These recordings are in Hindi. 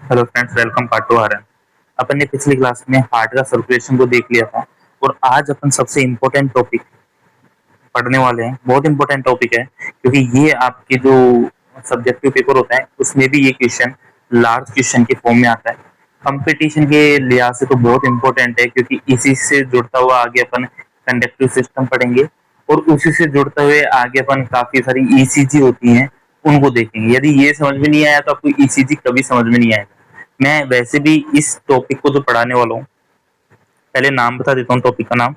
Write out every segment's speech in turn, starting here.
Hello friends, welcome part two R N. अपन ने पिछली क्लास में हार्ट का सर्कुलेशन को देख लिया था और आज अपन सबसे इम्पोर्टेंट टॉपिक पढ़ने वाले हैं। बहुत इंपॉर्टेंट टॉपिक है क्योंकि ये आपके जो सब्जेक्टिव पेपर होता है उसमें भी ये क्वेश्चन लार्ज क्वेश्चन के फॉर्म में आता है। कंपटीशन के लिहाज से तो बहुत इंपॉर्टेंट है क्योंकि इसी से जुड़ता हुआ आगे अपन कंडक्टिव सिस्टम पढ़ेंगे और उसी से जुड़ते हुए आगे अपन काफी सारी ईसीजी होती हैं उनको देखेंगे। यदि ये समझ में नहीं आया तो आपको ईसीजी कभी समझ में नहीं आएगा। मैं वैसे भी इस टॉपिक को जो पढ़ाने वाला हूँ, पहले नाम बता देता हूँ टॉपिक का नाम,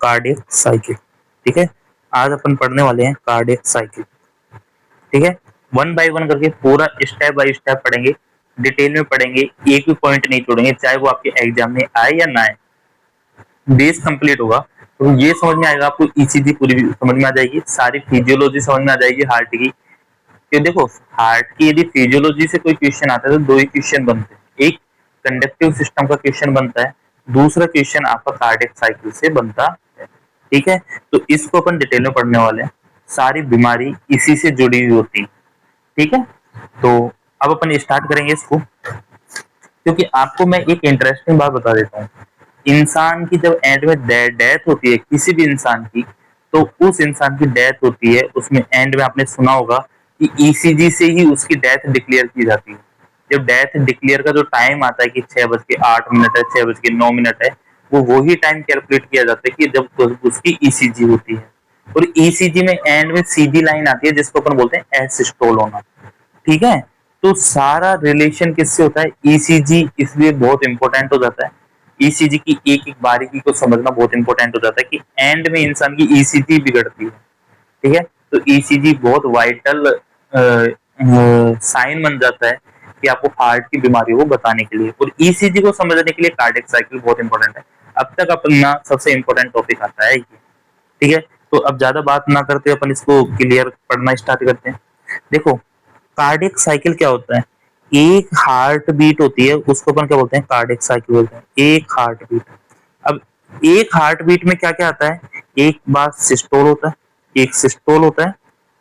कार्डियक साइकिल। ठीक है, आज अपन पढ़ने वाले हैं कार्डियक साइकिल। ठीक है, वन बाय वन करके पूरा स्टेप बाय स्टेप पढ़ेंगे, डिटेल में पढ़ेंगे, एक भी पॉइंट नहीं छोड़ेंगे, चाहे वो आपके एग्जाम में आए या ना आए। बेस कंप्लीट होगा तो ये समझ में आएगा आपको, ईसीजी पूरी समझ में आ जाएगी, सारी फिजियोलॉजी समझ में आ जाएगी हार्ट की। कि देखो, हार्ट की यदि फिजियोलॉजी से कोई क्वेश्चन आता है तो दो ही क्वेश्चन बनते हैं। एक कंडक्टिव सिस्टम का क्वेश्चन बनता है, दूसरा क्वेश्चन आपका कार्डियक साइकिल से बनता है। ठीक है, तो इसको अपन डिटेल में पढ़ने वाले हैं। सारी बीमारी इसी से जुड़ी हुई होती है। ठीक है, तो अब अपन स्टार्ट करेंगे इसको, क्योंकि आपको मैं एक इंटरेस्टिंग बात बता देता हूँ। इंसान की जब एंड में डेथ होती है किसी भी इंसान की, तो उस इंसान की डेथ होती है, उसमें एंड में आपने सुना होगा कि ईसीजी से ही उसकी डेथ डिक्लेयर की जाती है। जब डेथ डिक्लेयर का जो टाइम आता है कि 6:08 है, 6:09 है, वो वही टाइम कैलकुलेट किया जाता है कि जब उसकी ईसीजी होती है। और ईसीजी में एंड में सीधी लाइन आती है जिसको अपन बोलते हैं एसिस्टोल होना। ठीक है, तो सारा रिलेशन किससे होता है? ईसीजी इसलिए बहुत इंपॉर्टेंट हो जाता है। ईसीजी की एक एक बारीकी को समझना बहुत इंपॉर्टेंट हो जाता है कि एंड में इंसान की ईसीजी बिगड़ती है। ठीक है, तो ईसीजी बहुत वाइटल साइन बन जाता है कि आपको हार्ट की बीमारी को बताने के लिए, और ईसीजी को समझने के लिए कार्डियक साइकिल बहुत इंपॉर्टेंट है। अब तक अपना सबसे इंपॉर्टेंट टॉपिक आता है ये। ठीक है, तो अब ज्यादा बात ना करते अपन इसको क्लियर पढ़ना स्टार्ट करते हैं। देखो, कार्डियक साइकिल क्या होता है? एक हार्ट बीट होती है, उसको अपन क्या बोलते हैं? कार्डियक साइकिल बोलते हैं। एक हार्ट बीट। अब एक हार्ट बीट में क्या क्या आता है? एक बार सिस्टोल होता है, एक सिस्टोल होता है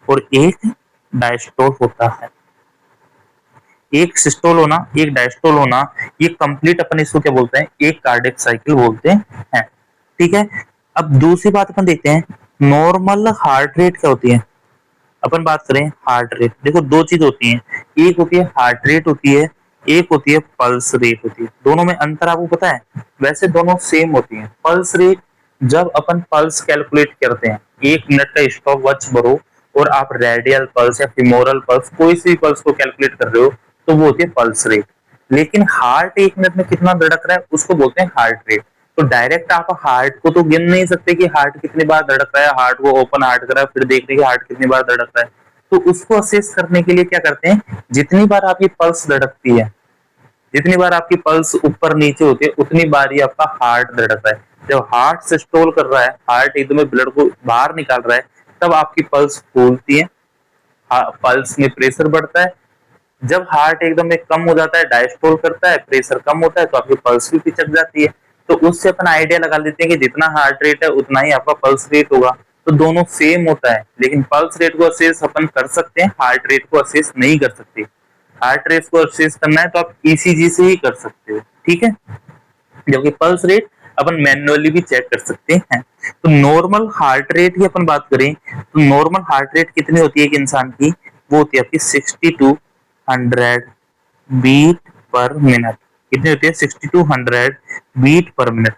और एक डायस्टोल होता है। एक सिस्टोल होना, एक डायस्टोल होना, ये कंप्लीट अपन इसको क्या बोलते हैं? एक कार्डियक साइकिल बोलते हैं। ठीक है, अब दूसरी बात अपन देखते हैं, नॉर्मल हार्ट रेट क्या होती है। अपन बात करें हार्ट रेट, देखो दो चीज होती है, एक होती है हार्ट रेट होती है, एक होती है पल्स रेट होती है। दोनों में अंतर आपको पता है? वैसे दोनों सेम होती है। पल्स रेट, जब अपन पल्स कैलकुलेट करते हैं, 1 मिनट का स्टॉप वॉच भरो और आप रेडियल पल्स या फिमोरल पल्स कोई सी पल्स को कैलकुलेट कर रहे हो, तो वो होती है पल्स रेट। लेकिन हार्ट 1 मिनट में कितना धड़क रहा है उसको बोलते हैं हार्ट रेट। तो डायरेक्ट आप हार्ट को तो गिन नहीं सकते कि हार्ट कितनी बार धड़क रहा है, हार्ट को ओपन हार्ट करा फिर देखते कि हार्ट कितनी बार धड़क रहा है। तो उसको असेस करने के लिए क्या करते हैं, जितनी बार आपकी पल्स धड़कती है, जितनी बार आपकी पल्स ऊपर नीचे होती है, उतनी बार ही आपका हार्ट धड़क रहा है। जब हार्ट सिस्टोल कर रहा है, हार्ट एकदम ब्लड को बाहर निकाल रहा है, तब आपकी पल्स फूलती है, पल्स में प्रेशर बढ़ता है। जब हार्ट एकदम में कम हो जाता है, डायस्टोल करता है, प्रेशर कम होता है, तो आपकी पल्स भी पिचक जाती है। तो उससे अपन आइडिया लगा लेते हैं कि जितना हार्ट रेट है उतना ही आपका पल्स रेट होगा। तो दोनों सेम होता है, लेकिन पल्स रेट को असेस अपन कर सकते हैं, हार्ट रेट को असेस नहीं कर सकते। हार्ट रेट को असेस करना है तो आप ईसीजी से ही कर सकते हो। ठीक है, जबकि पल्स रेट अपन मैन्युअली भी चेक कर सकते हैं। तो नॉर्मल हार्ट रेट की अपन बात करें तो नॉर्मल हार्ट रेट कितनी होती है एक इंसान की? वो होती है आपकी 60 to 100 बीट पर मिनट। कितनी होती है? 60 to 100 बीट पर मिनट।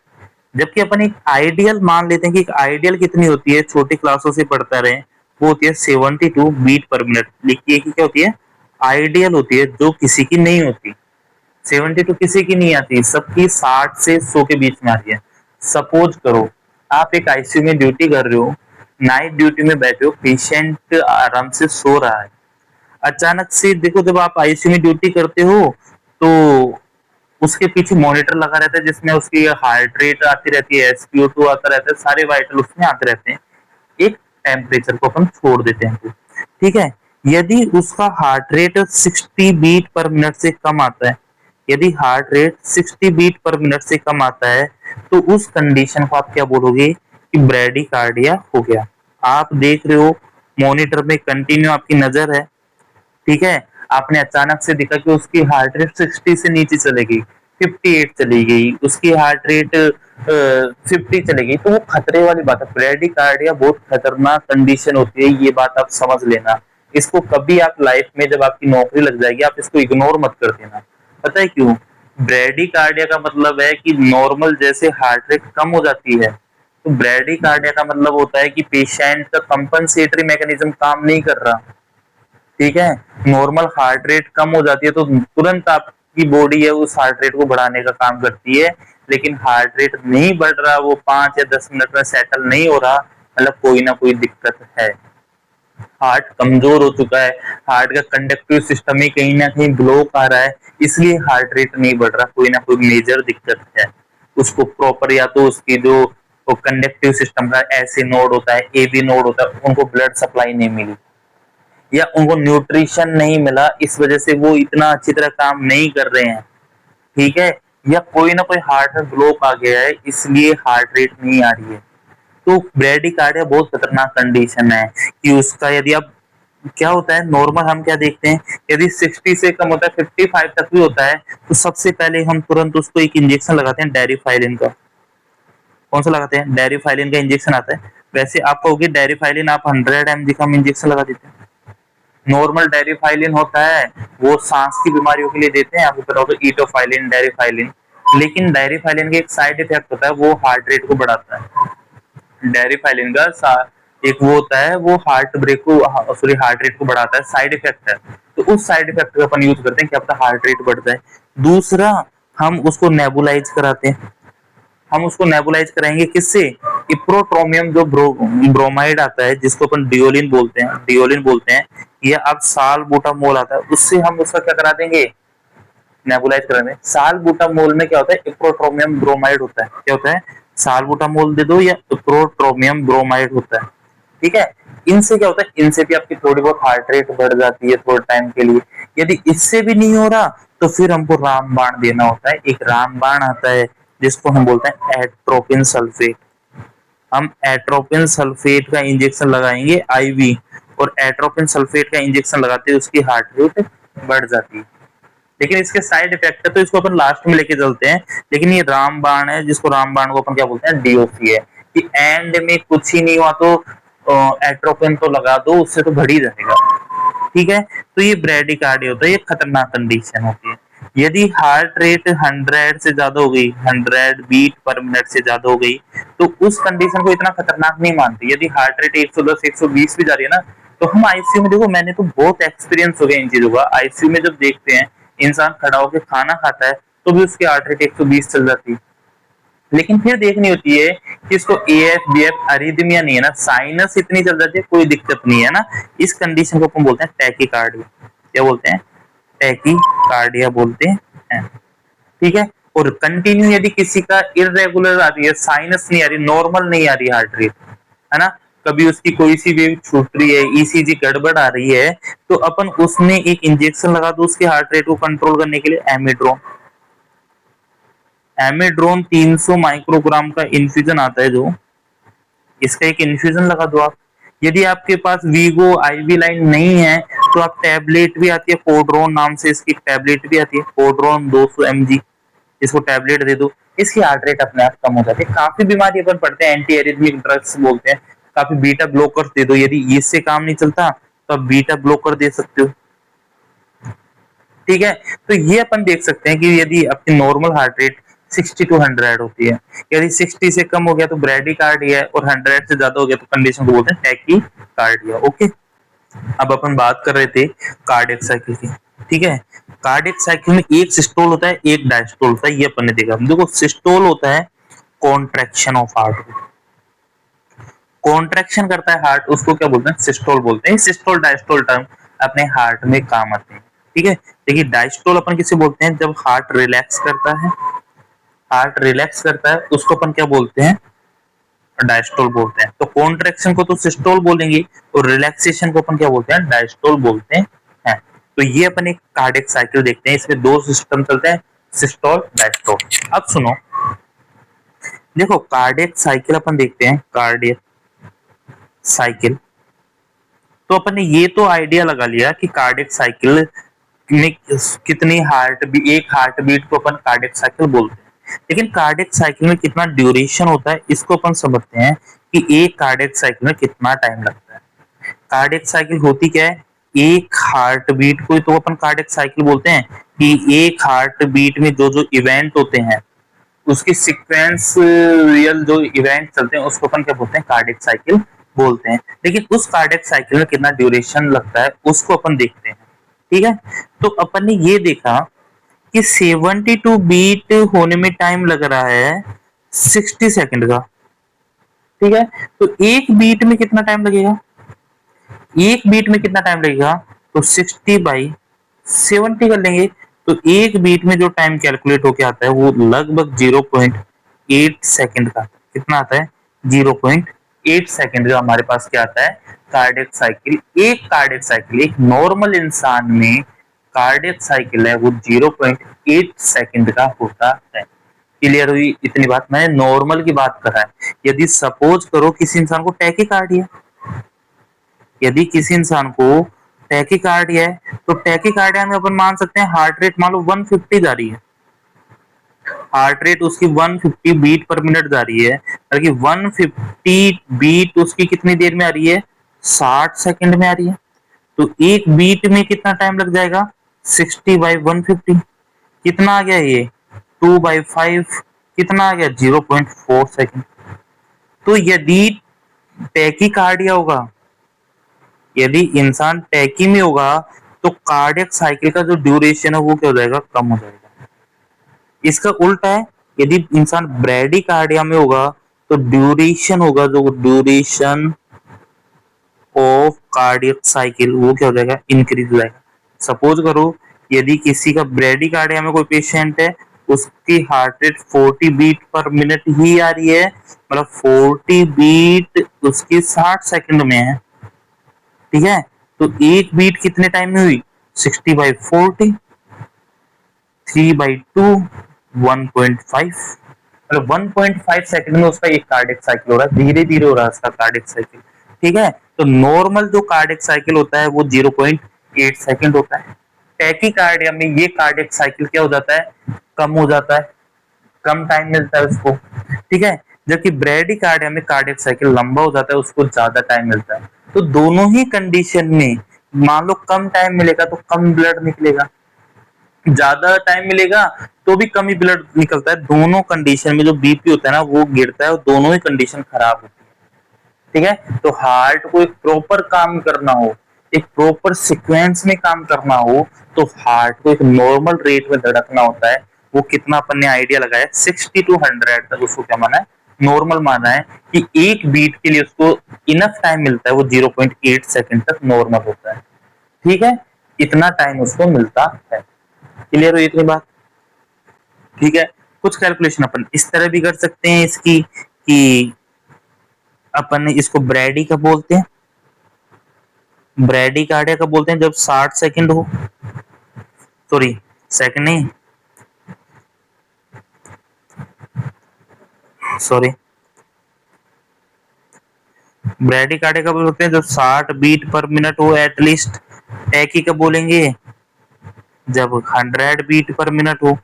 जबकि अपन एक आइडियल मान लेते हैं कि एक आइडियल कितनी होती है, छोटी क्लासों से पढ़ता रहे, वो होती है 72 बीट पर मिनट। लिखिए कि क्या होती है? आइडियल होती है, जो किसी की नहीं होती। 72 किसी की नहीं आती, सबकी 60 से 100 के बीच में आती है। सपोज करो आप एक आईसीयू में ड्यूटी कर रहे हो, नाइट ड्यूटी में बैठे हो, पेशेंट आराम से सो रहा है। अचानक से देखो, जब आप आईसीयू में ड्यूटी करते हो तो उसके पीछे मॉनिटर लगा रहता है जिसमें उसकी हार्ट रेट आती रहती है, एसपीओ2 आता रहता है, सारे वाइटल उसमें आते रहते हैं। एक टेम्परेचर को अपन छोड़ देते हैं। ठीक है, यदि उसका heart rate 60 beat per minute से कम आता है, यदि heart rate 60 beat per minute से कम आता है, तो उस कंडीशन को आप क्या बोलोगे? कि ब्रेडिकार्डिया हो गया। आप देख रहे हो, मॉनिटर में कंटिन्यू आपकी नजर है। ठीक है, आपने अचानक से देखा कि उसकी हार्ट रेट 60 से नीचे चली गई, 58 चली गई, उसकी हार्ट रेट 50 चली गई, तो वो खतरे वाली बात है। ब्रेडिकार्डिया बहुत खतरनाक कंडीशन होती है, ये बात आप समझ लेना। इसको कभी आप लाइफ में जब आपकी नौकरी लग जाएगी, आप इसको इग्नोर मत कर देना। पता है क्यों? ब्रेडिकार्डिया का मतलब है कि नॉर्मल जैसे हार्ट रेट कम हो जाती है, तो ब्रेडिकार्डिया का मतलब होता है कि पेशेंट का कंपनसेटरी मैकेनिज्म काम नहीं कर रहा। ठीक है, नॉर्मल हार्ट रेट कम हो जाती है तो तुरंत आपकी बॉडी है उस हार्ट रेट को बढ़ाने का काम करती है, लेकिन हार्ट रेट नहीं बढ़ रहा, वो 5 या 10 मिनट में सेटल नहीं हो रहा, मतलब कोई ना कोई दिक्कत है। हार्ट कमजोर हो चुका है, हार्ट का कंडक्टिव सिस्टम ही कहीं ना कहीं ब्लॉक आ रहा है, इसलिए हार्ट रेट नहीं बढ़ रहा, कोई ना कोई मेजर दिक्कत है। उसको प्रॉपर या तो उसकी जो कंडक्टिव सिस्टम का ऐसे नोड होता है, एबी नोड होता है, उनको ब्लड सप्लाई नहीं मिली, या उनको न्यूट्रिशन नहीं मिला, इस वजह से वो इतना अच्छी तरह काम नहीं कर रहे हैं। ठीक है, या कोई ना कोई हार्ट में ब्लॉक आ गया है, इसलिए हार्ट रेट नहीं आ रही है। तो ब्रेडिकार्डिया बहुत खतरनाक कंडीशन है कि उसका यदि आप क्या होता है, नॉर्मल हम क्या देखते हैं, यदि 60 से कम होता है, 55 तक भी होता है, तो सबसे पहले हम तुरंत उसको एक इंजेक्शन लगाते हैं डेरिफाइलिन का। कौन सा लगाते हैं? डेरिफाइलिन का इंजेक्शन आता है। वैसे आप कहोगे डेरिफाइलिन आप 100 mg का इंजेक्शन लगा देते हैं। नॉर्मल डेरिफाइलिन होता है वो सांस की बीमारियों के लिए देते हैं, आपको पता होगा, ईटोफाइलिन, डेरिफाइलिन। लेकिन डेरिफाइलिन का एक साइड इफेक्ट होता है, वो हार्ट रेट को बढ़ाता है। डेरिफाइलिन का एक वो होता है, वो हार्ट ब्रेक को सॉरी हार्ट रेट को बढ़ाता है, साइड इफेक्ट है। तो उस साइड इफेक्ट का अपन यूज करते हैं कि आपका हार्ट रेट बढ़ता है। दूसरा, हम उसको नेबुलाइज कराते हैं। हम उसको नेबुलाइज कराएंगे किससे? इप्रोट्रोमियम जो ब्रोमाइड आता है, जिसको अपन डिओलिन बोलते हैं, या अब सालबुटामोल आता है, उससे हम उसका क्या करा देंगे? नेबुलाइज कराने। सालबुटामोल में क्या होता है? इप्रोट्रोमियम ब्रोमाइड होता है। क्या होता है? सालबुटामोल दे दो या इप्रोट्रोमियम ब्रोमाइड होता है। ठीक है, इनसे क्या होता है? इनसे भी आपकी थोड़ी बहुत हार्ट रेट बढ़ जाती है थोड़े टाइम के लिए। यदि इससे भी नहीं हो रहा, तो फिर हमको रामबाण देना होता है। एक रामबाण आता है जिसको हम बोलते हैं एट्रोपिन सल्फेट। हम एट्रोपिन सल्फेट का इंजेक्शन लगाएंगे आईवी, और एट्रोपिन सल्फेट का इंजेक्शन लगाते हैं उसकी हार्ट रेट बढ़ जाती है। लेकिन इसके साइड इफेक्ट है, तो इसको अपन लास्ट में लेके चलते हैं। लेकिन ये रामबाण है, जिसको रामबाण को अपन क्या बोलते हैं? डीओसी है, कि एंड में कुछ ही नहीं हुआ तो एट्रोपिन तो लगा दो, उससे तो बढ़ ही जाएगा। ठीक है, तो ये ब्रेडिकार्डिया होता है, ये खतरनाक कंडीशन होती है। यदि हार्ट रेट 100 से ज्यादा हो गई, 100 बीट पर मिनट से ज्यादा हो गई, तो उस कंडीशन को इतना खतरनाक नहीं मानती। यदि हार्ट रेट 110 120 भी जा रही है ना, तो हम आईसीयू में, देखो मैंने तो बहुत एक्सपीरियंस हो गया इन चीजों का, आईसीयू में जब देखते हैं इंसान खड़ा होकर खाना खाता है, तो भी उसकी हार्ट रेट 120 चल जाती है। लेकिन फिर देखनी होती है कि इसको एएफ बीएफ अरिदमिया नहीं है ना, साइनस इतनी चल जाती है, कोई दिक्कत नहीं है ना। इस कंडीशन को अपन बोलते हैं टैकीकार्डिया। क्या बोलते हैं? टैकीकार्डिया बोलते हैं। ठीक है, और कंटिन्यू यदि किसी का इरेगुलर आ रही है, साइनस नहीं आ रही, नॉर्मल नहीं आ रही हार्ट रेट, है ना, कभी उसकी कोई सी वेव छूट रही है, ईसीजी गड़बड़ आ रही है, तो अपन उसमें एक इंजेक्शन लगा दो उसकी हार्ट रेट को कंट्रोल करने के लिए, एमिड्रोन। एमिड्रोन 300 माइक्रोग्राम का इन्फ्यूजन आता है जो, इसका एक इन्फ्यूजन लगा दो आप। यदि आपके पास वीगो आईवी लाइन नहीं है, तो आप टैबलेट भी आती है, कोड्रोन नाम से इसकी टैबलेट भी आती है, कोड्रोन 200 mg, इसको टैबलेट दे दो, इसकी हार्ट रेट अपने आप कम हो जाती है। काफी बीमारी अपन पढ़ते हैं, एंटी एरिथमिक ड्रग्स बोलते हैं, काफी बीटा ब्लॉकर दे दो, यदि इससे काम नहीं चलता तो आप बीटा ब्लॉकर दे सकते हो। ठीक है, तो ये अपन देख सकते हैं कि यदि अपनी नॉर्मल हार्ट रेट 60 टू 100 होती है, यदि 60 से कम हो गया तो ब्रेडिकार्डिया है, और 100 से ज्यादा हो गया तो कंडीशन को बोलते हैं टैकीकार्डिया। ओके, अब अपन बात कर रहे थे कार्डियक साइकिल की। ठीक है, कार्डियक साइकिल में एक सिस्टोल होता है, एक डायस्टोल होता है, ये अपन ने देखा। देखो, सिस्टोल होता है कॉन्ट्रैक्शन ऑफ हार्ट, कॉन्ट्रैक्शन करता है हार्ट, उसको क्या बोलते हैं? सिस्टोल बोलते हैं। सिस्टोल डायस्टोल टर्म अपने हार्ट में काम आते हैं। ठीक है, देखिए डायस्टोल अपन किसे बोलते हैं? जब हार्ट रिलैक्स करता है, हार्ट रिलैक्स करता है, उसको अपन क्या बोलते हैं? डायस्टोल बोलते हैं। तो कॉन्ट्रैक्शन को तो सिस्टोल बोलेंगे, और रिलैक्सेशन को अपन क्या बोलते हैं? डायस्टोल बोलते हैं। तो ये अपन एक कार्डियक साइकिल देखते हैं, इसमें दो सिस्टम चलते हैं, सिस्टोल डायस्टोल। अब सुनो, देखो कार्डियक साइकिल अपन देखते हैं, कार्डियक साइकिल, तो अपन ने ये तो आइडिया लगा लिया कि कार्डियक साइकिल में कितनी एक हार्ट बीट को अपन कार्डियक साइकिल बोलते हैं। लेकिन कार्डियक साइकिल में कितना ड्यूरेशन होता है इसको अपन समझते हैं कि एक कार्डियक साइकिल में कितना टाइम लगता है। कार्डियक साइकिल होती क्या है, एक हार्ट बीट को तो अपन कार्डियक साइकिल बोलते हैं कि एक हार्ट बीट में जो जो इवेंट होते हैं उसकी सीक्वेंस रियल जो इवेंट चलते हैं उसको अपन क्या बोलते हैं, कार्डियक साइकिल बोलते हैं। लेकिन उस कार्डियक साइकिल में कितना ड्यूरेशन लगता है उसको अपन देखते हैं। ठीक है, तो अपन ने ये देखा कि 72 बीट होने में टाइम लग रहा है 60 सेकंड का। ठीक है, तो एक बीट में कितना टाइम लगेगा, एक बीट में कितना टाइम लगेगा, तो 60 बाई 70 कर लेंगे। तो एक बीट में जो टाइम कैलकुलेट होके आता है वो लगभग 0.8 सेकंड का, कितना आता है 0.8 सेकंड का हमारे पास क्या आता है, कार्डियक साइकिल। एक कार्डियक साइकिल एक नॉर्मल इंसान में कार्डियक साइकिल है वो 0.8 सेकंड का होता है। क्लियर हुई इतनी बात, मैंने नॉर्मल की बात कर रहा है। यदि सपोज करो किसी इंसान को टैकीकार्डिया, यदि किसी इंसान को टैकीकार्डिया है तो टैकीकार्डिया में अपन मान सकते हैं हार्ट रेट मान लो 150 जा रही है, हार्ट रेट उसकी 150 बीट पर मिनट जा रही है, ताकि 150 बीट उसकी कितनी देर में आ रही है, 60 सेकंड में आ रही है। तो एक बीट में कितना टाइम लग जाएगा, 60 बाई 150, कितना आ गया ये 2 बाई 5, कितना आ गया 0.4 सेकंड। तो यदि टैकीकार्डिया होगा, यदि इंसान टैकी में होगा तो कार्डियक साइकिल का जो ड्यूरेशन है वो क्या हो जाएगा, कम हो जाएगा। इसका उल्टा है, यदि इंसान ब्रैडीकार्डिया में होगा तो ड्यूरेशन होगा, जो ड्यूरेशन ऑफ कार्डियक साइकिल वो क्या हो जाएगा, इंक्रीज हो जाएगा। सपोज करो यदि किसी का ब्रैडीकार्डिया में कोई पेशेंट है, उसकी heart rate 40 beat per minute ही आ रही है, मतलब 40 बीट उसकी 60 सेकंड में है। ठीक है, तो एक बीट कितने टाइम में हुई, 60 बाई 40, 3 बाई 2, 1.5, मतलब 1.5 सेकंड में उसका एक कार्डियक साइकिल हो रहा है, धीरे धीरे हो रहा है उसका कार्डियक साइकिल। ठीक है, तो नॉर्मल जो कार्डियक साइकिल होता है वो 0.8 सेकंड होता है। टैकीकार्डिया में ये कार्डियक साइकिल क्या हो जाता है, कम हो जाता है, कम टाइम मिलता है उसको। ठीक है, जबकि ब्रैडीकार्डिया में कार्डियक साइकिल लंबा हो जाता है, उसको ज्यादा टाइम मिलता है। तो दोनों ही कंडीशन में मान लो कम टाइम मिलेगा तो कम ब्लड निकलेगा, ज्यादा टाइम मिलेगा तो भी कम ही ब्लड निकलता है। दोनों कंडीशन में जो बीपी होता है ना वो गिरता है और दोनों ही कंडीशन खराब होती है। ठीक है, तो हार्ट को एक प्रॉपर काम करना हो, एक प्रॉपर सीक्वेंस में काम करना हो, तो हार्ट को एक नॉर्मल रेट में धड़कना होता है। वो कितना अपन ने आइडिया लगाया 60 टू 100 तक उसको क्या माना है, नॉर्मल माना है कि एक बीट के लिए उसको इनफ टाइम मिलता है, वो 0.8 सेकंड तक नॉर्मल होता है। ठीक है, इतना टाइम उसको मिलता है। क्लियर हुई इतनी बात। ठीक है, कुछ कैलकुलेशन अपन इस तरह भी कर सकते हैं इसकी कि अपन ने इसको ब्रैडी कब बोलते हैं, ब्रैडीकार्डिया कब बोलते हैं, जब 60 सेकंड हो, सॉरी सेकंड नहीं, सॉरी, ब्रैडीकार्डिया कब बोलते हैं, जब 60 बीट पर मिनट हो एटलीस्ट। टैकी कब बोलेंगे, जब 100 बीट पर मिनट हो।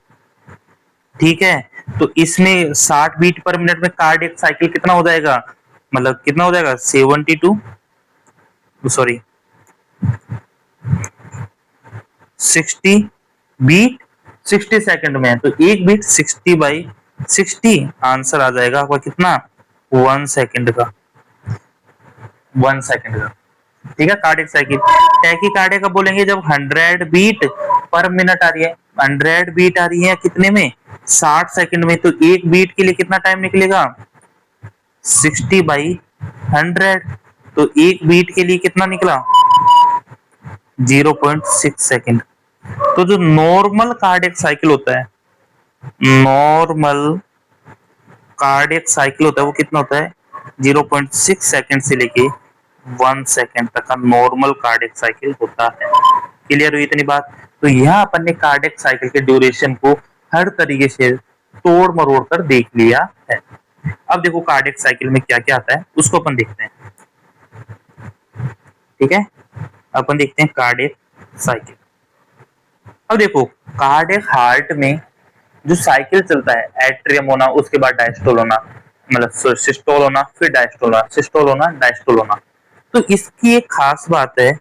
ठीक है, तो इसमें 60 बीट पर मिनट में कार्डियक साइकिल कितना हो जाएगा, मतलब कितना हो जाएगा 72, सॉरी 60 बीट 60 सेकंड में है, तो एक बीट 60 बाई 60, आंसर आ जाएगा आपका कितना 1 सेकंड का, 1 सेकंड का। ठीक है, कार्डियक साइकिल। टैकीकार्डिया कब बोलेंगे, जब 100 बीट पर मिनट आ रही है, 100 बीट आ रही है कितने में, 60 सेकंड में, तो एक बीट के लिए कितना टाइम निकलेगा 60 बाई 100, तो एक बीट के लिए कितना निकला 0.6 सेकंड। तो जो नॉर्मल कार्डियक साइकिल होता है, नॉर्मल कार्डियक साइकिल होता है वो कितना होता है 0.6 सेकंड से लेके 1 सेकंड तक का नॉर्मल कार्डियक साइकिल होता है। क्लियर हुई इतनी बात। तो यहाँ अपन ने कार्डियक साइकिल के ड्यूरेशन को हर तरीके से तोड़ मरोड़ कर देख लिया है। अब देखो कार्डियक साइकिल में क्या क्या आता है उसको अपन देखते हैं। ठीक है, अपन देखते हैं कार्डियक साइकिल। अब देखो कार्डियक हार्ट में जो साइकिल चलता है, एट्रियम होना, उसके बाद डायस्टोल होना, मतलब सिस्टोल होना, फिर डायस्टोल होना, सिस्टोल होना, डायस्टोल होना। तो इसकी एक खास बात है,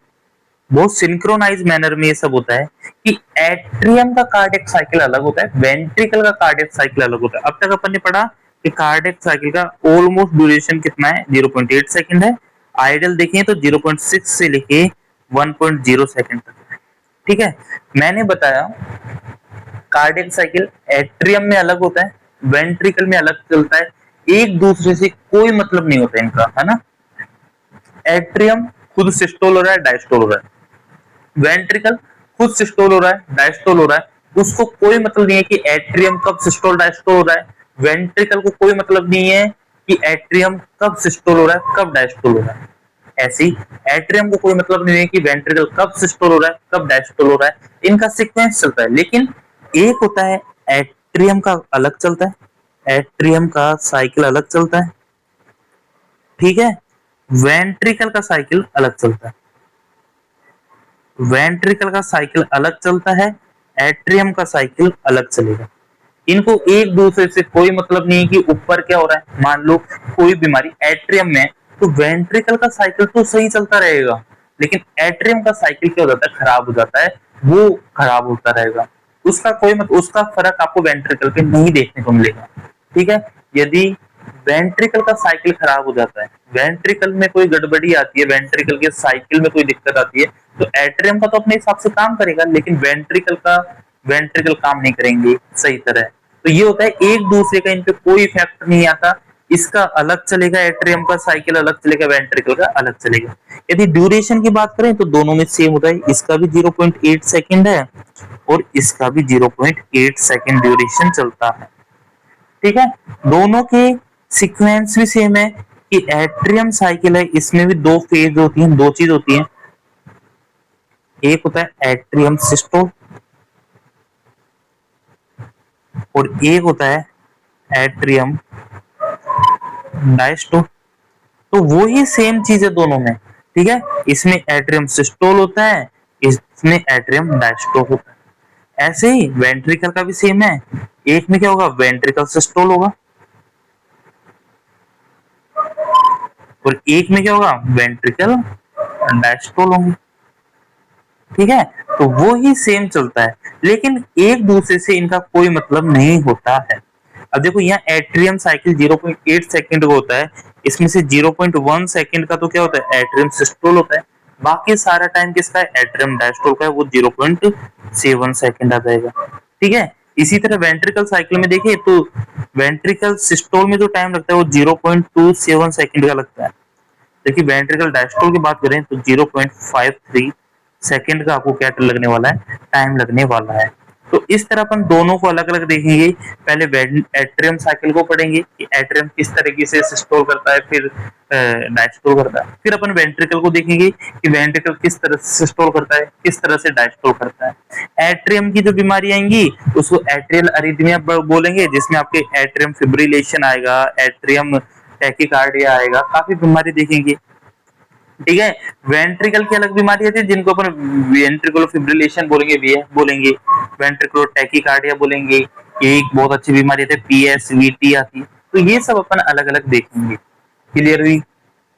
बहुत सिंक्रोनाइज मैनर में ये सब होता है कि एट्रियम का कार्डियक साइकिल अलग होता है, वेंट्रिकल का कार्डियक साइकिल अलग होता है। अब तक अपन ने पढ़ा कि कार्डियक साइकिल का ऑलमोस्ट ड्यूरेशन कितना है, 0.8 सेकंड है। आइडल देखें तो 0.6 से लेके 1.0 सेकंड तक है। ठीक है, मैंने बताया कार्डियक साइकिल एट्रियम में अलग होता है, वेंट्रिकल में अलग चलता है, एक दूसरे से कोई मतलब नहीं होता इनका, है ना। एट्रियम खुद सिस्टोल हो रहा है, डायस्टोल हो रहा है, वेंट्रिकल खुद सिस्टोल हो रहा है, डायस्टोल हो रहा है, उसको कोई मतलब नहीं है कि एट्रियम कब सिस्टोल डायस्टोल हो रहा है, वेंट्रिकल को कोई मतलब नहीं है कि एट्रियम कब सिस्टोल हो रहा है, कब डायस्टोल हो रहा है। ऐसे ही एट्रियम को कोई मतलब नहीं है कि वेंट्रिकल कब सिस्टोल हो रहा है, कब डायस्टोल हो रहा है। इनका सीक्वेंस चलता है, लेकिन एक होता है एट्रियम का अलग चलता है, एट्रियम का साइकिल अलग चलता है, ठीक है। वेंट्रिकल का साइकिल अलग चलता है, वेंट्रिकल का साइकिल अलग चलता है, एट्रियम का साइकिल अलग चलेगा। इनको एक दूसरे से कोई मतलब नहीं है कि ऊपर क्या हो रहा है। मान लो कोई बीमारी एट्रियम में, तो वेंट्रिकल का साइकिल तो सही चलता रहेगा, लेकिन एट्रियम का साइकिल क्या हो जाता है, खराब हो जाता है, वो खराब होता रहेगा। उसका कोई मतलब उसका फर्क आपको वेंट्रिकल पे नहीं देखने को मिलेगा। ठीक है, यदि वेंट्रिकल का साइकिल खराब हो जाता है, वेंट्रिकल में कोई गड़बड़ी आती है, वेंट्रिकल के साइकिल में कोई दिक्कत आती है, तो एट्रियम का तो अपने हिसाब से काम करेगा, लेकिन वेंट्रिकल काम नहीं करेंगे सही तरह। तो ये होता है एक दूसरे का इन पे कोई इफेक्ट नहीं आता, इसका अलग चलेगा, एट्रियम का साइकिल अलग चलेगा, वेंट्रिकल का अलग चलेगा। यदि ड्यूरेशन की बात करें तो दोनों में सेम होता है, इसका भी 0.8 सेकंड है और इसका भी 0.8 सेकंड ड्यूरेशन चलता है। ठीक है, दोनों के सीक्वेंस भी सेम है कि एट्रियम साइकिल है, इसमें भी दो फेज होती हैं, दो चीज होती है, एक होता है एट्रियम सिस्टोल और एक होता है एट्रियम डायस्टोल। तो वो ही सेम चीज है दोनों में। ठीक है, इसमें एट्रियम सिस्टोल होता है, इसमें एट्रियम डायस्टोल होता है। ऐसे ही वेंट्रिकल का भी सेम है, एक में क्या होगा, वेंट्रिकल सिस्टोल होगा और एक में क्या होगा, वेंट्रिकल डायस्टोल होंगे। ठीक है, तो वो ही सेम चलता है, लेकिन एक दूसरे से इनका कोई मतलब नहीं होता है। अब देखो यहाँ एट्रियम साइकिल 0.8 सेकंड का होता है, इसमें से 0.1 सेकंड का तो क्या होता है, एट्रियम सिस्टोल होता है, बाकी सारा टाइम किसका है, एट्रियम डायस्टोल का है, वो 0.7 सेकंड आ जाएगा। ठीक है, इसी तरह वेंट्रिकल साइकिल में देखिए तो वेंट्रिकल सिस्टोल में जो टाइम लगता है वो 0.27 सेकंड का लगता है, देखिए वेंट्रिकल डायस्टोल की बात करें तो 0.53 सेकंड का आपको क्या लगने वाला है, टाइम लगने वाला है। तो इस तरह अपन दोनों को अलग अलग देखेंगे, पहले एट्रियम साइकिल को पढ़ेंगे कि एट्रियम किस तरीके से सिस्टोल करता है, फिर डायस्टोल करता है, फिर अपन वेंट्रिकल को देखेंगे कि वेंट्रिकल किस तरह से सिस्टोल करता है, किस तरह से डायस्टोल करता है। एट्रियम की जो बीमारी आएंगी उसको एट्रियल अरिथमिया बोलेंगे, जिसमें आपके एट्रियम फिब्रिलेशन आएगा, एट्रियम टैकीकार्डिया आएगा, काफी बीमारी देखेंगे। ठीक है, वेंट्रिकल की अलग बीमारी आती है जिनको अपन वेंट्रिकुलर फिब्रिलेशन बोलेंगे, वीएफ बोलेंगे, वेंट्रिकुलर टैकीकार्डिया बोलेंगे, एक बहुत अच्छी बीमारी आती है पीएसवीटी आती है। तो ये सब अपन अलग अलग देखेंगे। क्लियर हुई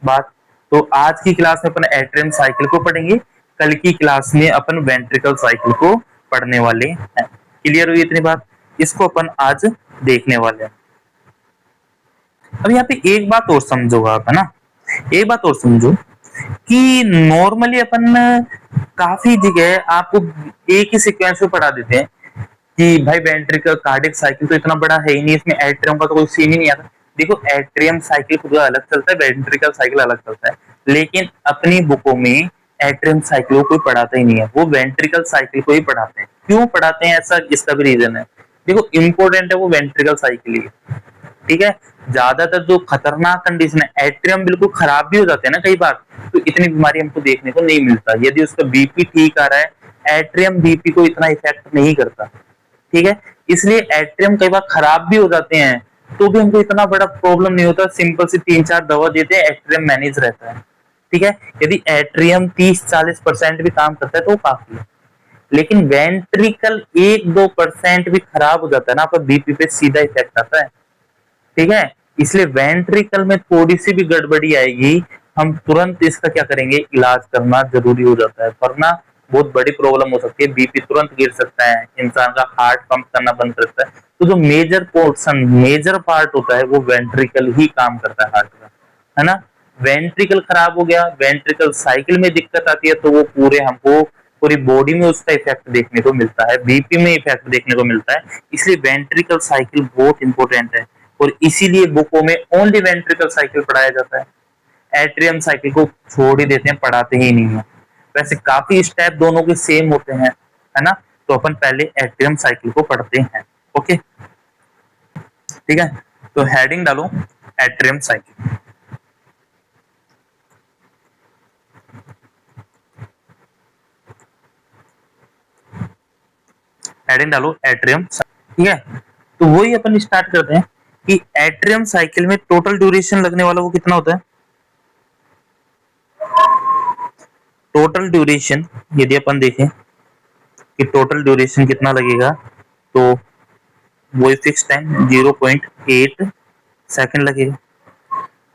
बात। तो आज की क्लास में अपन एट्रियम साइकिल को पढ़ेंगे, कल की क्लास में अपन वेंट्रिकल साइकिल को पढ़ने वाले हैं। क्लियर हुई इतनी बात, इसको अपन आज देखने वाले हैं। अब यहाँ पे एक बात और समझो आप, है ना, एक बात और समझो कि नॉर्मली अपन काफी जगह आपको एक ही सीक्वेंस में पढ़ा देते हैं कि भाई वेंट्रिकल कार्डियक साइकिल तो इतना बड़ा है ही नहीं, इसमें एट्रियम का तो कोई सीन ही नहीं आता। देखो एट्रियम साइकिल खुद अलग चलता है, वेंट्रिकल साइकिल अलग चलता है, लेकिन अपनी बुकों में एट्रियम साइकिल को कोई पढ़ाता ही नहीं है, वो वेंट्रिकल साइकिल को ही पढ़ाते हैं। क्यों पढ़ाते हैं ऐसा, इसका भी रीजन है। देखो इंपॉर्टेंट है वो वेंट्रिकल साइकिल ही, ठीक है। ज्यादातर जो खतरनाक कंडीशन है, एट्रियम बिल्कुल खराब भी हो जाते हैं ना कई बार, तो इतनी बीमारी हमको देखने को नहीं मिलता। यदि उसका बीपी ठीक आ रहा है, एट्रियम बीपी को इतना इफेक्ट नहीं करता। ठीक है, इसलिए एट्रियम कई बार खराब भी हो जाते हैं तो भी हमको इतना बड़ा प्रॉब्लम नहीं होता, सिंपल सी 3-4 दवा देते हैं, एट्रियम मैनेज रहता है। ठीक है, यदि एट्रियम 30-40% भी काम करता है तो काफी है। लेकिन वेंट्रिकल 1-2% भी खराब हो जाता है ना, आपका बीपी पे सीधा इफेक्ट आता है। ठीक है, इसलिए वेंट्रिकल में थोड़ी सी भी गड़बड़ी आएगी, हम तुरंत इसका क्या करेंगे, इलाज करना जरूरी हो जाता है, वरना बहुत बड़ी प्रॉब्लम हो सकती है, बीपी तुरंत गिर सकता है, इंसान का हार्ट पंप करना बंद कर सकता है। तो जो मेजर पोर्शन, मेजर पार्ट होता है, वो वेंट्रिकल ही काम करता है हार्ट का, है ना। वेंट्रिकल खराब हो गया, वेंट्रिकल साइकिल में दिक्कत आती है, तो वो पूरे हमको पूरी बॉडी में उसका इफेक्ट देखने को मिलता है, बीपी में इफेक्ट देखने को मिलता है। इसलिए वेंट्रिकल साइकिल बहुत इंपॉर्टेंट है, और इसीलिए बुकों में ओनली वेंट्रिकल साइकिल पढ़ाया जाता है, एट्रियम साइकिल को छोड़ ही देते हैं, पढ़ाते ही नहीं है। वैसे काफी स्टेप दोनों के सेम होते हैं, है ना। तो अपन पहले एट्रियम साइकिल को पढ़ते हैं। ओके, ठीक है, तो हेडिंग डालो एट्रियम साइकिल। हेडिंग डालो एट्रियम, ठीक है। तो वही अपन स्टार्ट करते हैं कि एट्रियम साइकिल में टोटल ड्यूरेशन लगने वाला वो कितना होता है। टोटल ड्यूरेशन यदि अपन देखें कि टोटल ड्यूरेशन कितना लगेगा, तो वही फिक्स टाइम 0.8 सेकंड लगेगा।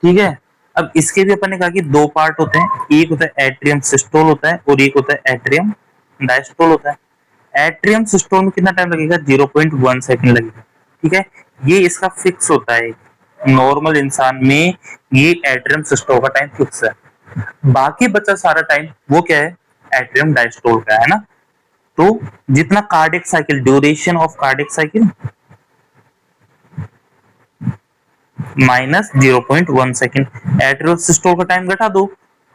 ठीक है, अब इसके भी अपन ने कहा कि दो पार्ट होते हैं, एक होता है एट्रियम सिस्टोल होता है, और एक होता है एट्रियम डायस्टोल होता है। एट्रियम सिस्टोल में कितना टाइम लगेगा, 0.1 सेकंड लगेगा। ठीक है, ये इसका फिक्स होता है, नॉर्मल इंसान में ये एट्रियम सिस्टोल का टाइम फिक्स है। बाकी बचा सारा टाइम वो क्या है, एट्रियम डायस्टोल का, है ना। तो जितना cardiac cycle, duration of cardiac cycle minus 0.1 second, atrial systole का टाइम घटा दो,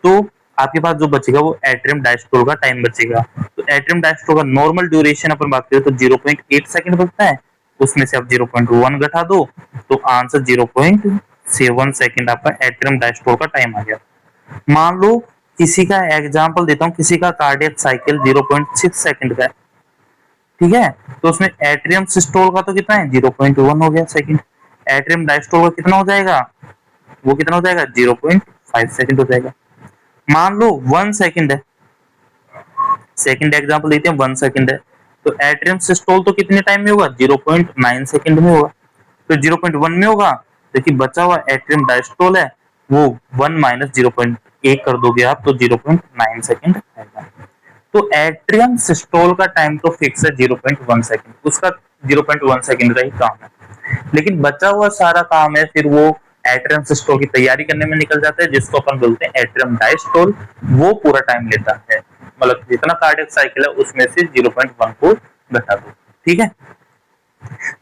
तो आपके पास जो बचेगा वो एट्रियम डायस्टोल का टाइम बचेगा। तो एट्रियम डायस्टोल का नॉर्मल ड्यूरेशन अपन बात करें तो 0.8 सेकंड बचता है, उसमें से आप 0.1 घटा दो, तो आंसर 0.7 सेकंड आपका एट्रियम डायस्टोल का टाइम आ गया। मान लो किसी का एग्जांपल देता हूँ, किसी का कार्डियक साइकिल 0.6 सेकंड का है, ठीक है, तो उसमें एट्रियम सिस्टोल का तो कितना है, 0.1 हो गया सेकंड। एट्रियम डायस्टोल का कितना हो जाएगा, वो कितना हो जाएगा, 0.5 सेकंड हो जाएगा। मान लो 1 सेकंड है, सेकंड एग्जांपल लेते हैं, 1 सेकंड है, तो एट्रियम सिस्टोल तो कितने टाइम में होगा, 0.9 सेकंड में होगा। तो 0.1 में होगा, देखिए बचा हुआ एट्रियम डायस्टोल है, वो 1 माइनस 0.1 कर दोगे आप, तो 0.9 सेकंड आएगा। तो एट्रियम सिस्टोल का टाइम तो फिक्स है 0.1 सेकंड, उसका 0.1 सेकंड का ही काम है। लेकिन बचा हुआ सारा काम है फिर वो एट्रियम सिस्टोल की तैयारी करने में निकल जाता है, जिसको अपन बोलते हैं एट्रियम डायस्टोल। वो पूरा टाइम लेता है, मतलब जितना कार्डियक साइकिल है उसमें से 0.1 को घटा दो। ठीक है,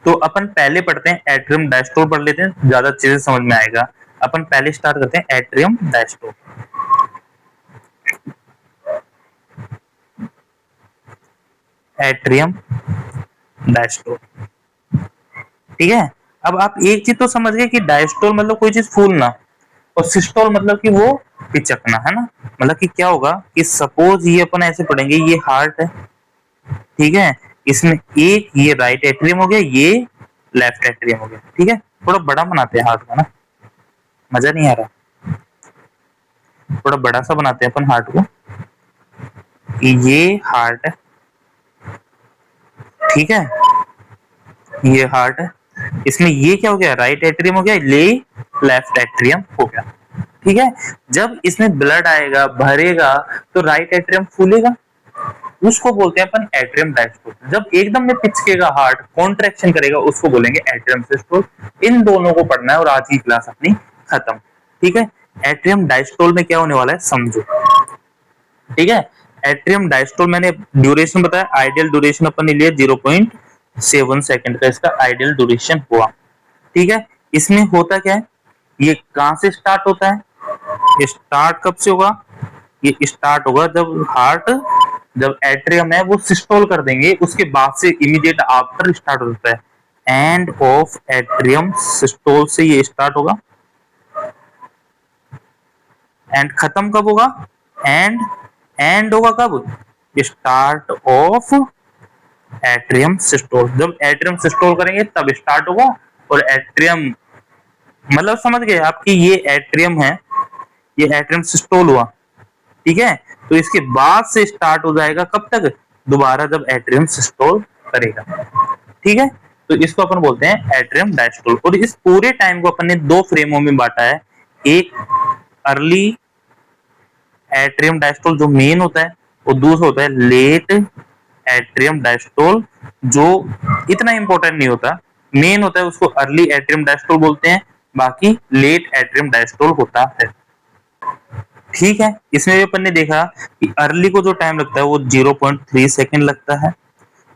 तो अपन पहले पढ़ते हैं एट्रियम डायस्टोल, पढ़ लेते हैं, ज्यादा चीजें समझ में आएगा। अपन पहले स्टार्ट करते हैं एट्रियम डायस्टोल। एट्रियम डायस्टोल, ठीक है। अब आप एक चीज तो समझ गए कि डायस्टोल मतलब कोई चीज फूलना, और सिस्टोल मतलब कि वो पिचकना, है ना। मतलब कि क्या होगा कि सपोज ये अपन ऐसे पढ़ेंगे, ये हार्ट है, ठीक है, इसमें एक ये राइट एट्रियम हो गया, ये लेफ्ट एट्रियम हो गया, ठीक है। थोड़ा बड़ा बनाते हैं हार्ट का ना, मजा नहीं आ रहा, थोड़ा बड़ा सा बनाते हैं अपन हार्ट को, कि ये हार्ट है, ठीक है, ये हार्ट है, इसमें ये क्या हो गया, राइट एट्रियम हो गया, ले लेफ्ट एट्रियम हो गया, ठीक है। जब इसमें ब्लड आएगा, भरेगा, तो राइट एट्रियम फूलेगा, उसको बोलते हैं अपन एट्रियम डायस्टोल। जब एकदम में पिचकेगा हार्ट, कॉन्ट्रैक्शन करेगा, उसको बोलेंगे एट्रियम सिस्टोल। इन दोनों को पढ़ना है और आज की क्लास अपनी खत्म, ठीक है। एट्रियम डायस्टोल में क्या होने वाला है समझो, ठीक है। एट्रियम डायस्टोल मैंने ड्यूरेशन बताया, आइडियल ड्यूरेशन अपन ने लिया 0.7 सेकंड का, इसका आइडियल ड्यूरेशन हुआ, ठीक है। इसमें होता क्या है, ये कहां से स्टार्ट होता है, ये स्टार्ट कब से होगा, ये स्टार्ट होगा जब हार्ट, जब एट्रियम है वो सिस्टोल कर देंगे, उसके बाद से इमीडिएट आफ्टर स्टार्ट हो जाता है, एंड ऑफ एट्रियम सिस्टोल से ये स्टार्ट होगा, एंड खत्म कब होगा, एंड एंड होगा कब, स्टार्ट ऑफ एट्रियम सिस्टोल। जब एट्रियम सिस्टोल करेंगे तब स्टार्ट होगा, और एट्रियम मतलब समझ गए आपकी, ये एट्रियम है, ये एट्रियम सिस्टोल हुआ, ठीक है। तो इसके बाद से स्टार्ट हो जाएगा कब तक, दोबारा जब एट्रियम सिस्टोल करेगा। ठीक है, तो इसको अपन बोलते हैं एट्रियम डायस्टोल। और इस पूरे टाइम को अपन ने दो फ्रेमों में बांटा है, एक अर्ली एट्रियम डायस्टोल जो मेन होता है, और दूसरा होता है लेट एट्रियम डायस्टोल जो इतना इंपॉर्टेंट नहीं होता, मेन होता है उसको अर्ली एट्रियम डायस्टोल बोलते हैं, बाकी लेट एट्रियम डायस्टोल होता है। ठीक है, इसमें भी अपन ने देखा कि अर्ली को जो टाइम लगता है वो 0.3 सेकंड लगता है,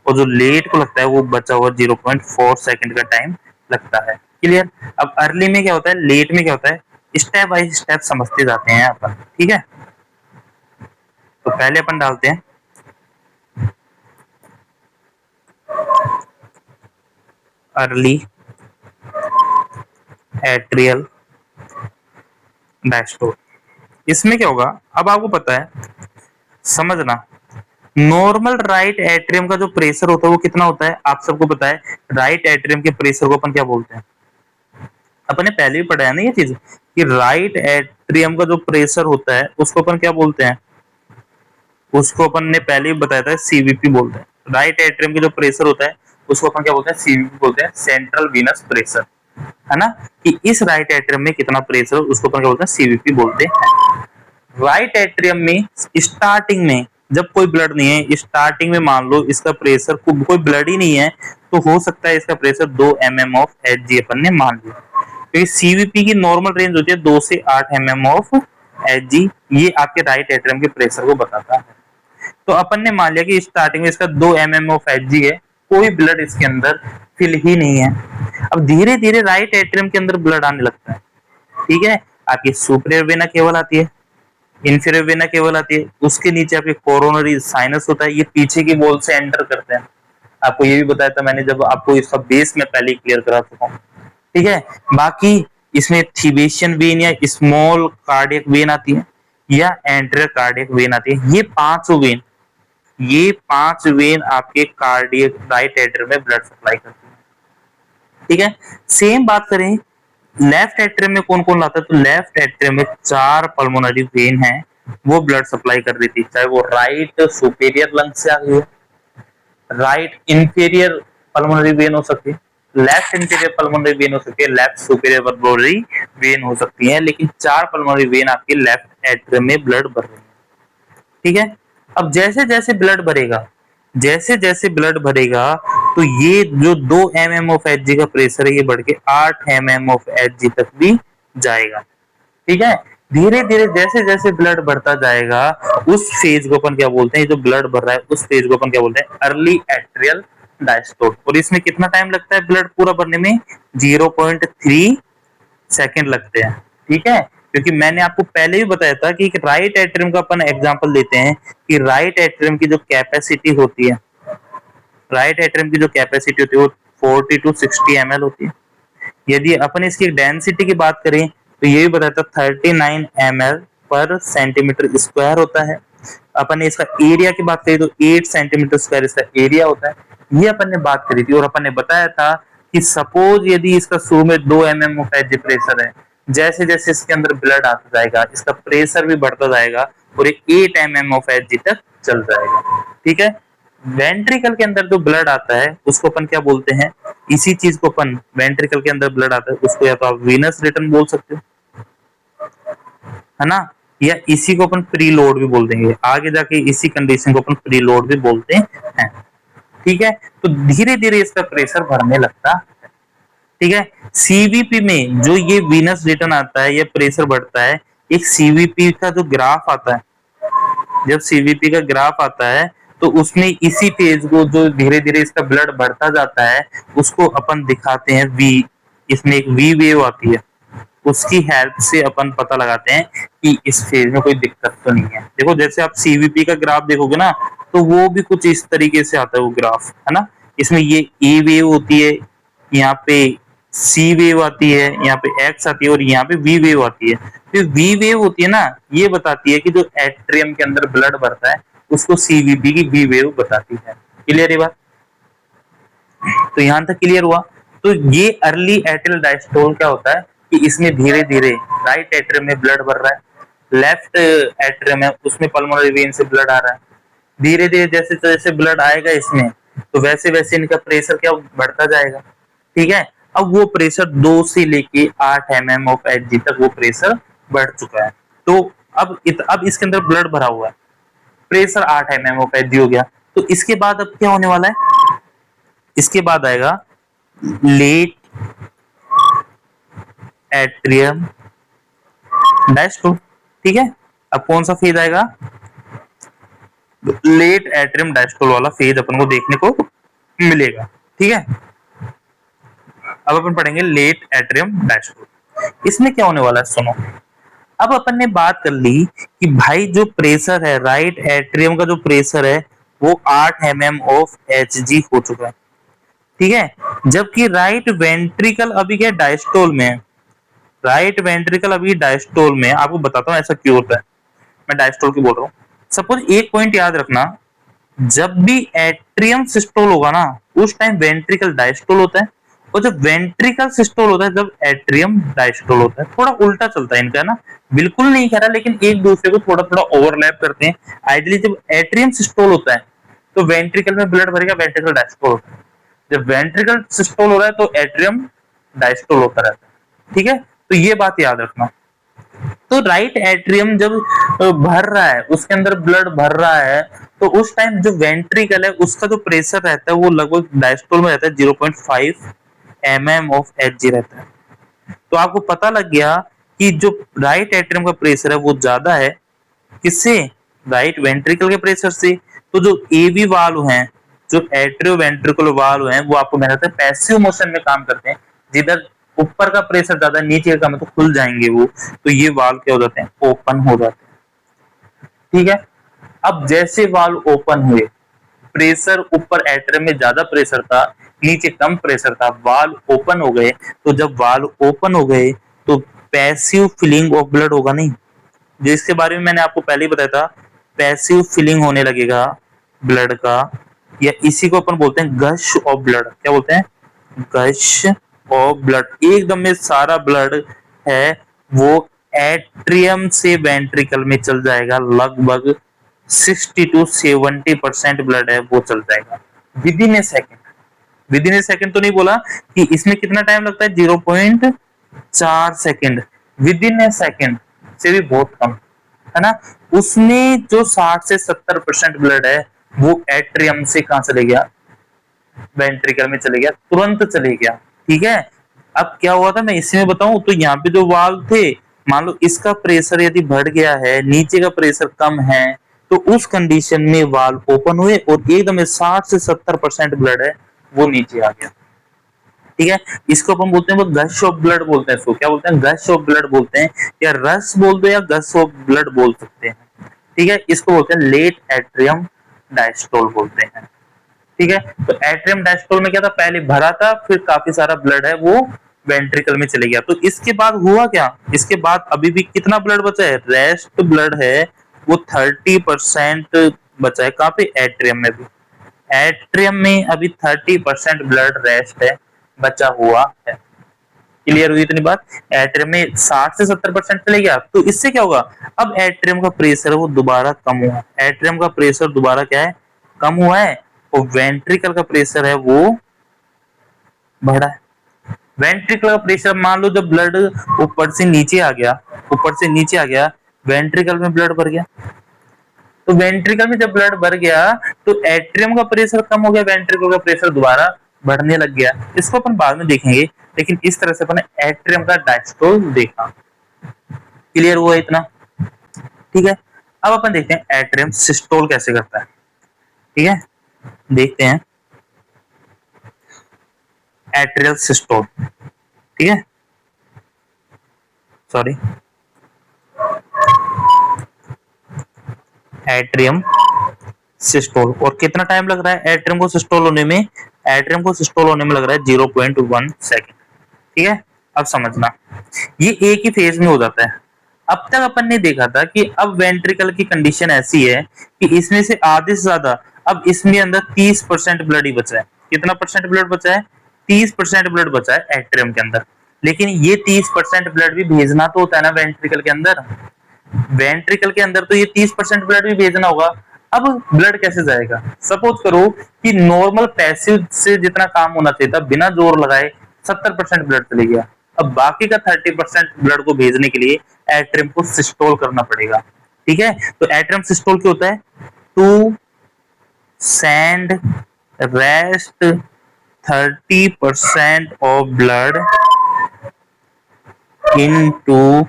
और जो लेट को लगता है वो बचा हुआ 0.4 सेकंड का टाइम लगता है। क्लियर? अब अर्ली में क्या होता है, लेट में क्या होता है, स्टेप बाय स्टेप समझते जाते हैं अपन। ठीक है, तो पहले अपन डालते हैं अर्ली एट्रियल डायस्टोल। इसमें क्या होगा, अब आपको पता है, समझना, नॉर्मल राइट एट्रियम का जो प्रेशर होता है वो कितना होता है, आप सबको पता है। राइट एट्रियम के प्रेशर को अपन क्या बोलते हैं, अपन ने पहले भी पढ़ा है ना ये चीज, कि राइट एट्रियम का जो प्रेशर होता है उसको अपन क्या बोलते हैं, उसको अपन ने पहले ही बताया था, सीवीपी बोलते हैं। राइट एट्रियम का जो प्रेशर होता है उसको अपन क्या बोलते हैं, सीवीपी बोलते हैं, सेंट्रल वीनस प्रेशर, है ना, कि इस राइट एट्रियम में कितना प्रेशर उसको अपन क्या बोलते हैं, सीवीपी बोलते हैं। राइट एट्रियम में स्टार्टिंग में जब कोई ब्लड नहीं है, स्टार्टिंग में मान लो इसका प्रेशर कोई ब्लड ही नहीं है, तो हो सकता है इसका प्रेशर 2 mm ऑफ Hg अपन ने मान लिया, क्योंकि सीवीपी की नॉर्मल रेंज होती है 2 से 8 mm ऑफ Hg, ये आपके राइट एट्रियम के प्रेशर को बताता है। तो अपन ने मान लिया कि स्टार्टिंग में इसका 2 mm ऑफ Hg है, कोई ब्लड इसके अंदर फिल ही नहीं है। अब धीरे धीरे राइट एट्रियम के अंदर ब्लड आने लगता है। ठीक है, आपकी सुपीरियर वेना केवल आती है, इंफीरियर वेना केवल आती है, उसके नीचे आपके कोरोनरी साइनस होता है, ये पीछे की वॉल से एंटर करते हैं। आपको ये भी बताया था मैंने जब आपको इसका बेस में पहले ही क्लियर करा चुका हूँ। ठीक है, बाकी इसमें थिबेशियन वेन या स्मॉल कार्डियक वेन आती है, या एंटीरियर कार्डियक वेन आती है। ये पांच वेन आपके कार्डियक राइट एट्रियम में ब्लड सप्लाई करती है। ठीक है, सेम बात करें लेफ्ट एट्रियम में कौन कौन लाता है, तो लेफ्ट एट्रियम में 4 पल्मोनरी वेन है, वो ब्लड सप्लाई कर रही थी, चाहे वो राइट सुपेरियर लंग से आ गई है, राइट इंफीरियर पल्मोनरी वेन हो सकती है, लेफ्ट इंफीरियर पल्मोनरी वेन हो सकती है, लेफ्ट सुपेरियर पल्मोनरी वेन हो सकती है, लेकिन 4 पल्मोनरी वेन आपके लेफ्ट एट्रियम में ब्लड भर रही है। ठीक है, अब जैसे जैसे ब्लड भरेगा, जैसे जैसे ब्लड भरेगा, तो ये जो 2 mm ऑफ Hg का प्रेशर है ये बढ़ के 8 mm ऑफ Hg तक भी जाएगा। ठीक है, धीरे धीरे जैसे जैसे ब्लड बढ़ता जाएगा, उस फेज को अपन क्या बोलते हैं, जो ब्लड बढ़ रहा है उस फेज को अपन क्या बोलते हैं, अर्ली एट्रियल डायस्टोल। और इसमें कितना टाइम लगता है ब्लड पूरा भरने में, 0.3 सेकंड लगते हैं। ठीक है, क्योंकि मैंने आपको पहले ही बताया था कि राइट एट्रियम का अपन एग्जांपल लेते हैं कि राइट एट्रियम की जो कैपेसिटी होती है, राइट एट्रियम की जो कैपेसिटी होती है वो 40 to 60 ml होती है। यदि अपन इसकी डेंसिटी की बात करें तो ये भी बताया था 39 ml पर सेंटीमीटर स्क्वायर होता है। अपन ने इसका एरिया की बात करी तो 8 सेंटीमीटर स्क्वायर इसका एरिया होता है। ये अपन ने बात करी थी, और अपन ने बताया था कि सपोज यदि इसका शुरू में 2 mm ऑफ Hg प्रेशर है, जैसे जैसे इसके अंदर ब्लड आता जाएगा इसका प्रेशर भी बढ़ता जाएगा और एक 8 mm ऑफ Hg तक चल जाएगा। ठीक है, वेंट्रिकल के अंदर जो ब्लड आता है उसको अपन क्या बोलते हैं, इसी चीज को अपन, वेंट्रिकल के अंदर ब्लड आता है उसको या तो आप वीनस रिटर्न बोल सकते हो, है ना, या इसी को अपन प्री लोड भी बोल देंगे, आगे जाके इसी कंडीशन को अपन प्री लोड भी बोलते हैं। ठीक है, तो धीरे धीरे इसका प्रेशर बढ़ने लगता है। ठीक है, सीवीपी में जो ये वीनस रिटर्न आता है या प्रेशर बढ़ता है, एक सीवीपी का जो ग्राफ आता है, जब सीवीपी का ग्राफ आता है तो उसमें इसी फेज को जो धीरे धीरे इसका ब्लड बढ़ता जाता है उसको अपन दिखाते हैं वी, इसमें एक वी वेव आती है, उसकी हेल्प से अपन पता लगाते हैं कि इस फेज में कोई दिक्कत तो नहीं है। देखो जैसे आप सीवीपी का ग्राफ देखोगे ना तो वो भी कुछ इस तरीके से आता है वो ग्राफ, है ना, इसमें ये ए वेव होती है, यहाँ पे सी वेव आती है, यहाँ पे एक्स आती है और यहाँ पे वी वेव आती है। तो वी वेव होती है ना, ये बताती है कि जो एट्रियम के अंदर ब्लड भरता है उसको सीवीपी की वी वेव बताती है। क्लियर है बात? तो यहां तक क्लियर हुआ। तो ये अर्ली एट्रियल डायस्टोल क्या होता है कि इसमें धीरे धीरे राइट एट्रियम में ब्लड भर रहा है, लेफ्ट एट्रियम है उसमें पल्मोनरी वेन से ब्लड आ रहा है, धीरे धीरे जैसे जैसे ब्लड आएगा इसमें, तो वैसे वैसे इनका प्रेशर क्या बढ़ता जाएगा। ठीक है, अब वो प्रेशर 2 से लेके 8 mm ऑफ Hg तक वो प्रेशर बढ़ चुका है। तो अब इसके अंदर ब्लड भरा हुआ है, प्रेशर 8 mm ऑफ Hg हो गया। तो इसके बाद अब क्या होने वाला है, इसके बाद आएगा लेट एट्रियम डायस्टोल। ठीक है, अब कौन सा फेज आएगा, लेट एट्रियम डायस्टोल वाला फेज अपन को देखने को मिलेगा। ठीक है, अब अपन पढ़ेंगे लेट एट्रियम डायस्टोल। इसमें क्या होने वाला है सुनो। अब अपन ने बात कर ली कि भाई जो प्रेशर है राइट एट्रियम का, जो प्रेशर है वो 8 mm ऑफ Hg हो चुका है। ठीक है, जबकि राइट वेंट्रिकल अभी क्या डायस्टोल में है, राइट वेंट्रिकल अभी डायस्टोल में। आपको बताता हूं ऐसा क्यों होता है, मैं डायस्टोल की बोल रहा हूँ। सपोज एक पॉइंट याद रखना, जब भी एट्रियम सिस्टोल होगा ना उस टाइम वेंट्रिकल डायस्टोल होता है, और जब वेंट्रिकल सिस्टोल होता है जब एट्रियम डायस्टोल होता है। थोड़ा उल्टा चलता है इनका ना, बिल्कुल नहीं कह रहा, लेकिन एक दूसरे को थोड़ा थोड़ा ओवरलैप करते हैं। आइडियली जब एट्रियम सिस्टोल होता है तो वेंट्रिकल में ब्लड भरेगा, वेंट्रिकल डायस्टोल होता है। जब वेंट्रिकल सिस्टोल हो रहा है तो एट्रियम डायस्टोल होता रहता है। ठीक है, तो ये बात याद रखना। तो राइट एट्रियम जब भर रहा है, उसके अंदर ब्लड भर रहा है, तो उस टाइम जो वेंट्रिकल है उसका जो प्रेशर रहता है वो लगभग डायस्टोल में रहता है 0.5 mm ऑफ Hg रहता है। तो आपको पता लग गया कि जो राइट एट्रियम का प्रेशर है वो ज्यादा है किससे, राइट वेंट्रिकल के प्रेशर से। तो जो एवी वाल्व हैं, जो एट्रियो वेंट्रिकुलर वाल्व हैं, वो आपको मैंने बताया पैसिव मोशन में काम करते हैं। जिधर ऊपर का प्रेशर ज्यादा नीचे का कम है तो खुल जाएंगे वो, तो ये वाल्व क्या हो जाते हैं, ओपन हो जाते हैं। ठीक है, अब जैसे वाल्व ओपन हुए, प्रेशर ऊपर एट्रियम में ज्यादा प्रेशर था, नीचे कम प्रेशर था, वाल्व ओपन हो गए। तो जब वाल्व ओपन हो गए तो पैसिव फिलिंग ऑफ ब्लड होगा नहीं, जिसके बारे में मैंने आपको पहले ही बताया था, पैसिव फिलिंग होने लगेगा ब्लड का, या इसी को अपन बोलते हैं गश ऑफ ब्लड। क्या बोलते हैं, गश ऑफ ब्लड। एकदम में सारा ब्लड है वो एट्रियम से वेंट्रिकल में चल जाएगा, लगभग 60 to 70% ब्लड है वो चल जाएगा with in A second. With in A second तो नहीं बोला कि इसमें कितना टाइम लगता है, 0.4 second. With in A second से भी बहुत कम है ना। उसमें जो 60 से 70% ब्लड है वो एट्रियम से कहां चले गया, वेंट्रिकल में चले गया, तुरंत चले गया। ठीक है, अब क्या हुआ था मैं इसी में बताऊं। तो यहाँ पे जो वाल्व थे, मान लो इसका प्रेशर यदि बढ़ गया है, नीचे का प्रेशर कम है, तो उस कंडीशन में वाल्व ओपन हुए और एकदम 60 से 70% ब्लड है वो नीचे आ गया। ठीक है, इसको अपन बोलते हैं, वो गश ऑफ ब्लड बोलते हैं। इसको क्या बोलते हैं, गश ऑफ ब्लड बोलते हैं, या रस बोल दो या गश ऑफ ब्लड बोल सकते हैं। ठीक है, इसको बोलते हैं लेट एट्रियम डायस्टोल बोलते हैं। ठीक है, तो एट्रियम डायस्टोल में क्या था, पहले भरा था, फिर काफी सारा ब्लड है वो वेंट्रिकल में चले गया। तो इसके बाद हुआ क्या, इसके बाद अभी भी कितना ब्लड बचा है, रेस्ट ब्लड है वो 30% बचा है। कहां पे, एट्रियम में भी। एट्रियम में अभी 30% ब्लड रेस्ट है, बचा हुआ है। क्लियर हुई इतनी बात। एट्रियम में 60 से 70% चले गया, तो इससे क्या होगा, अब एट्रियम का प्रेशर वो दोबारा कम हुआ। एट्रियम का प्रेशर दोबारा क्या है, कम हुआ है, और वेंट्रिकल का प्रेशर है वो बढ़ा है। वेंट्रिकल का प्रेशर, मान लो जब ब्लड ऊपर से नीचे आ गया, ऊपर से नीचे आ गया, वेंट्रिकल में ब्लड भर गया। तो वेंट्रिकल में जब ब्लड भर गया तो एट्रियम का प्रेशर कम हो गया, वेंट्रिकल का प्रेशर दोबारा बढ़ने लग गया। इसको अपन बाद में देखेंगे, लेकिन इस तरह से अपन एट्रियम का डायस्टोल देखा। क्लियर हुआ इतना। ठीक है, अब अपन देखते हैं एट्रियम सिस्टोल कैसे करता है। ठीक है, देखते हैं एट्रियल सिस्टोल। ठीक है, सॉरी, एट्रियम सिस्टोल। और कितना टाइम लग रहा है एट्रियम को सिस्टोल होने में, एट्रियम को सिस्टोल होने में लग रहा है 0.1 सेकेंड। ठीक है, अब समझना, ये एक ही फेज में हो जाता है। अब तक अपन ने देखा था कि अब वेंट्रिकल की कंडीशन ऐसी है कि इसमें से आधे से ज्यादा, अब इसमें अंदर 30% ब्लड ही बचा है। कितना परसेंट ब्लड बचा है, 30% ब्लड बचा है एट्रियम के अंदर। लेकिन ये 30% ब्लड भी भेजना तो होता है ना वेंट्रिकल के अंदर। वेंट्रिकल के अंदर तो ये 30% ब्लड भी भेजना होगा। अब ब्लड कैसे जाएगा? सपोज करो कि नॉर्मल पैसिव से जितना काम होना चाहिए था बिना जोर लगाए 70% ब्लड चले गया। अब बाकी का 30% ब्लड को भेजने के लिए एट्रियम को सिस्टोल करना पड़ेगा। ठीक है, तो एट्रियम सिस्टोल क्या होता है? To send rest 30% of blood into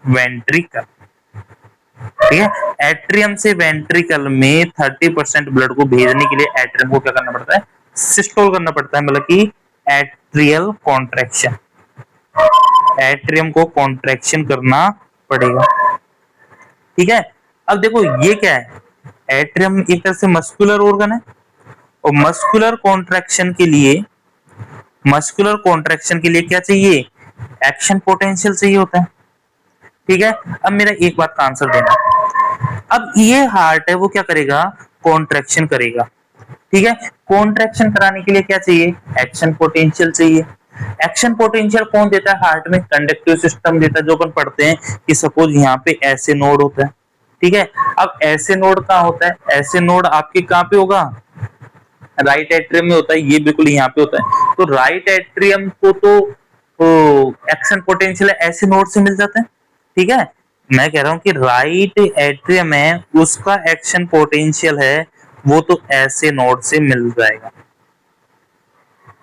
ventricle. ठीक है, एट्रियम से वेंट्रिकल में 30% ब्लड को भेजने के लिए एट्रियम को क्या करना पड़ता है? सिस्टोल करना पड़ता है, मतलब कि एट्रियल कॉन्ट्रैक्शन, एट्रियम को कॉन्ट्रैक्शन करना पड़ेगा। ठीक है, अब देखो ये क्या है? एट्रियम एक तरह से मस्कुलर ऑर्गन है, और मस्कुलर कॉन्ट्रैक्शन के लिए, मस्कुलर कॉन्ट्रैक्शन के लिए क्या चाहिए? एक्शन पोटेंशियल चाहिए होता है। ठीक है, अब मेरा एक बात का आंसर देना। अब ये हार्ट है वो क्या करेगा? कॉन्ट्रैक्शन करेगा। ठीक है, कॉन्ट्रैक्शन कराने के लिए क्या चाहिए? एक्शन पोटेंशियल चाहिए। एक्शन पोटेंशियल कौन देता है? हार्ट में कंडक्टिव सिस्टम देता है, जो अपन पढ़ते हैं कि सपोज यहाँ पे ऐसे नोड होता है। ठीक है, अब ऐसे नोड कहाँ होता है? ऐसे नोड आपके कहाँ पे होगा? राइट एट्रियम में होता है, ये बिल्कुल यहाँ पे होता है। तो राइट एट्रियम को तो एक्शन पोटेंशियल ऐसे नोड से मिल जाता है। ठीक है, मैं कह रहा हूं कि राइट एट्रियम है उसका एक्शन पोटेंशियल है वो तो ऐसे नोड से मिल जाएगा।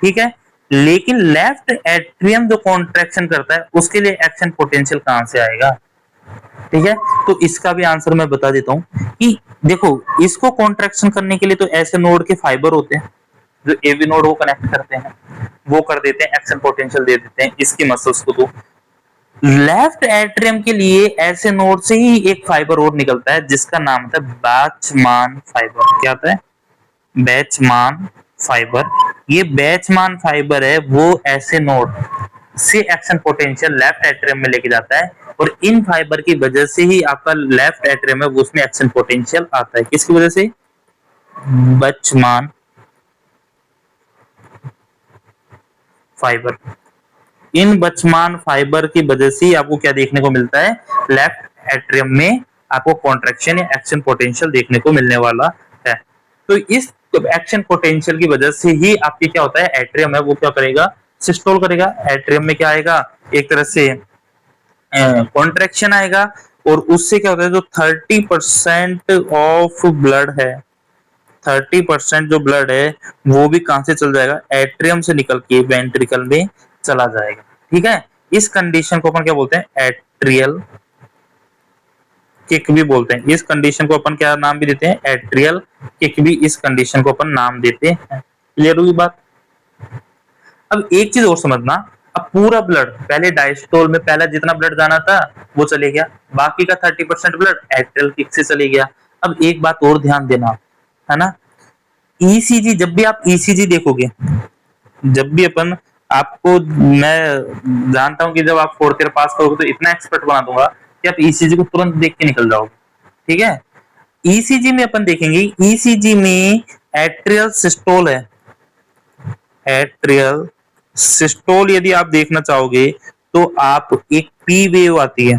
ठीक है, लेकिन लेफ्ट एट्रियम जो कॉन्ट्रैक्शन करता है उसके लिए एक्शन पोटेंशियल कहां से आएगा? ठीक है, तो इसका भी आंसर मैं बता देता हूं कि देखो, इसको कॉन्ट्रैक्शन करने के लिए तो ऐसे नोड के फाइबर होते हैं जो एवी नोड वो कनेक्ट करते हैं, वो कर देते हैं, एक्शन पोटेंशियल दे देते हैं इसकी मसल्स को। तो लेफ्ट एट्रियम के लिए ऐसे नोड से ही एक फाइबर और निकलता है जिसका नाम होता है बैचमान फाइबर। क्या होता है? बैचमान फाइबर। ये बैचमान फाइबर है वो ऐसे नोड से एक्शन पोटेंशियल लेफ्ट एट्रियम में लेके जाता है, और इन फाइबर की वजह से ही आपका लेफ्ट एट्रियम है वो उसमें एक्शन पोटेंशियल आता है। किसकी वजह से? बैचमान फाइबर। इन बचमान फाइबर की वजह से आपको क्या देखने को मिलता है? लेफ्ट एट्रियम में आपको कॉन्ट्रैक्शन या एक्शन पोटेंशियल देखने को मिलने वाला है। तो इस एक्शन पोटेंशियल की वजह से ही आपकी क्या होता है? एट्रियम है वो क्या करेगा? सिस्टोल करेगा। एट्रियम में क्या आएगा? एक तरह से कॉन्ट्रैक्शन आएगा, और उससे क्या होता है? जो 30% ऑफ ब्लड है, 30% जो ब्लड है वो भी कहां से चल जाएगा? एट्रियम से निकल के वेंट्रिकल में चला जाएगा। ठीक है, इस कंडीशन को अपन क्या बोलते हैं? एट्रियल किक भी बोलते हैं। इस कंडीशन को अपन क्या नाम भी देते हैं? एट्रियल किक भी इस कंडीशन को अपन नाम देते हैं। क्लियर हुई बात? अब एक चीज और समझना, अब पूरा ब्लड पहले डायस्टोल में पहला जितना ब्लड जाना था वो चले गया, बाकी का 30% ब्लड एट्रियल किक से चले गया। अब एक बात और ध्यान देना, है ना, ईसीजी, जब भी आप ईसीजी देखोगे, जब भी अपन, आपको मैं जानता हूं कि जब आप फोर्थ ईयर पास करोगे तो इतना एक्सपर्ट बना दूंगा कि आप ईसीजी को तुरंत देख के निकल जाओगे। ठीक है, ईसीजी में अपन देखेंगे, ईसीजी में एट्रियल सिस्टोल है। एट्रियल सिस्टोल यदि आप देखना चाहोगे तो आप एक पी वेव आती है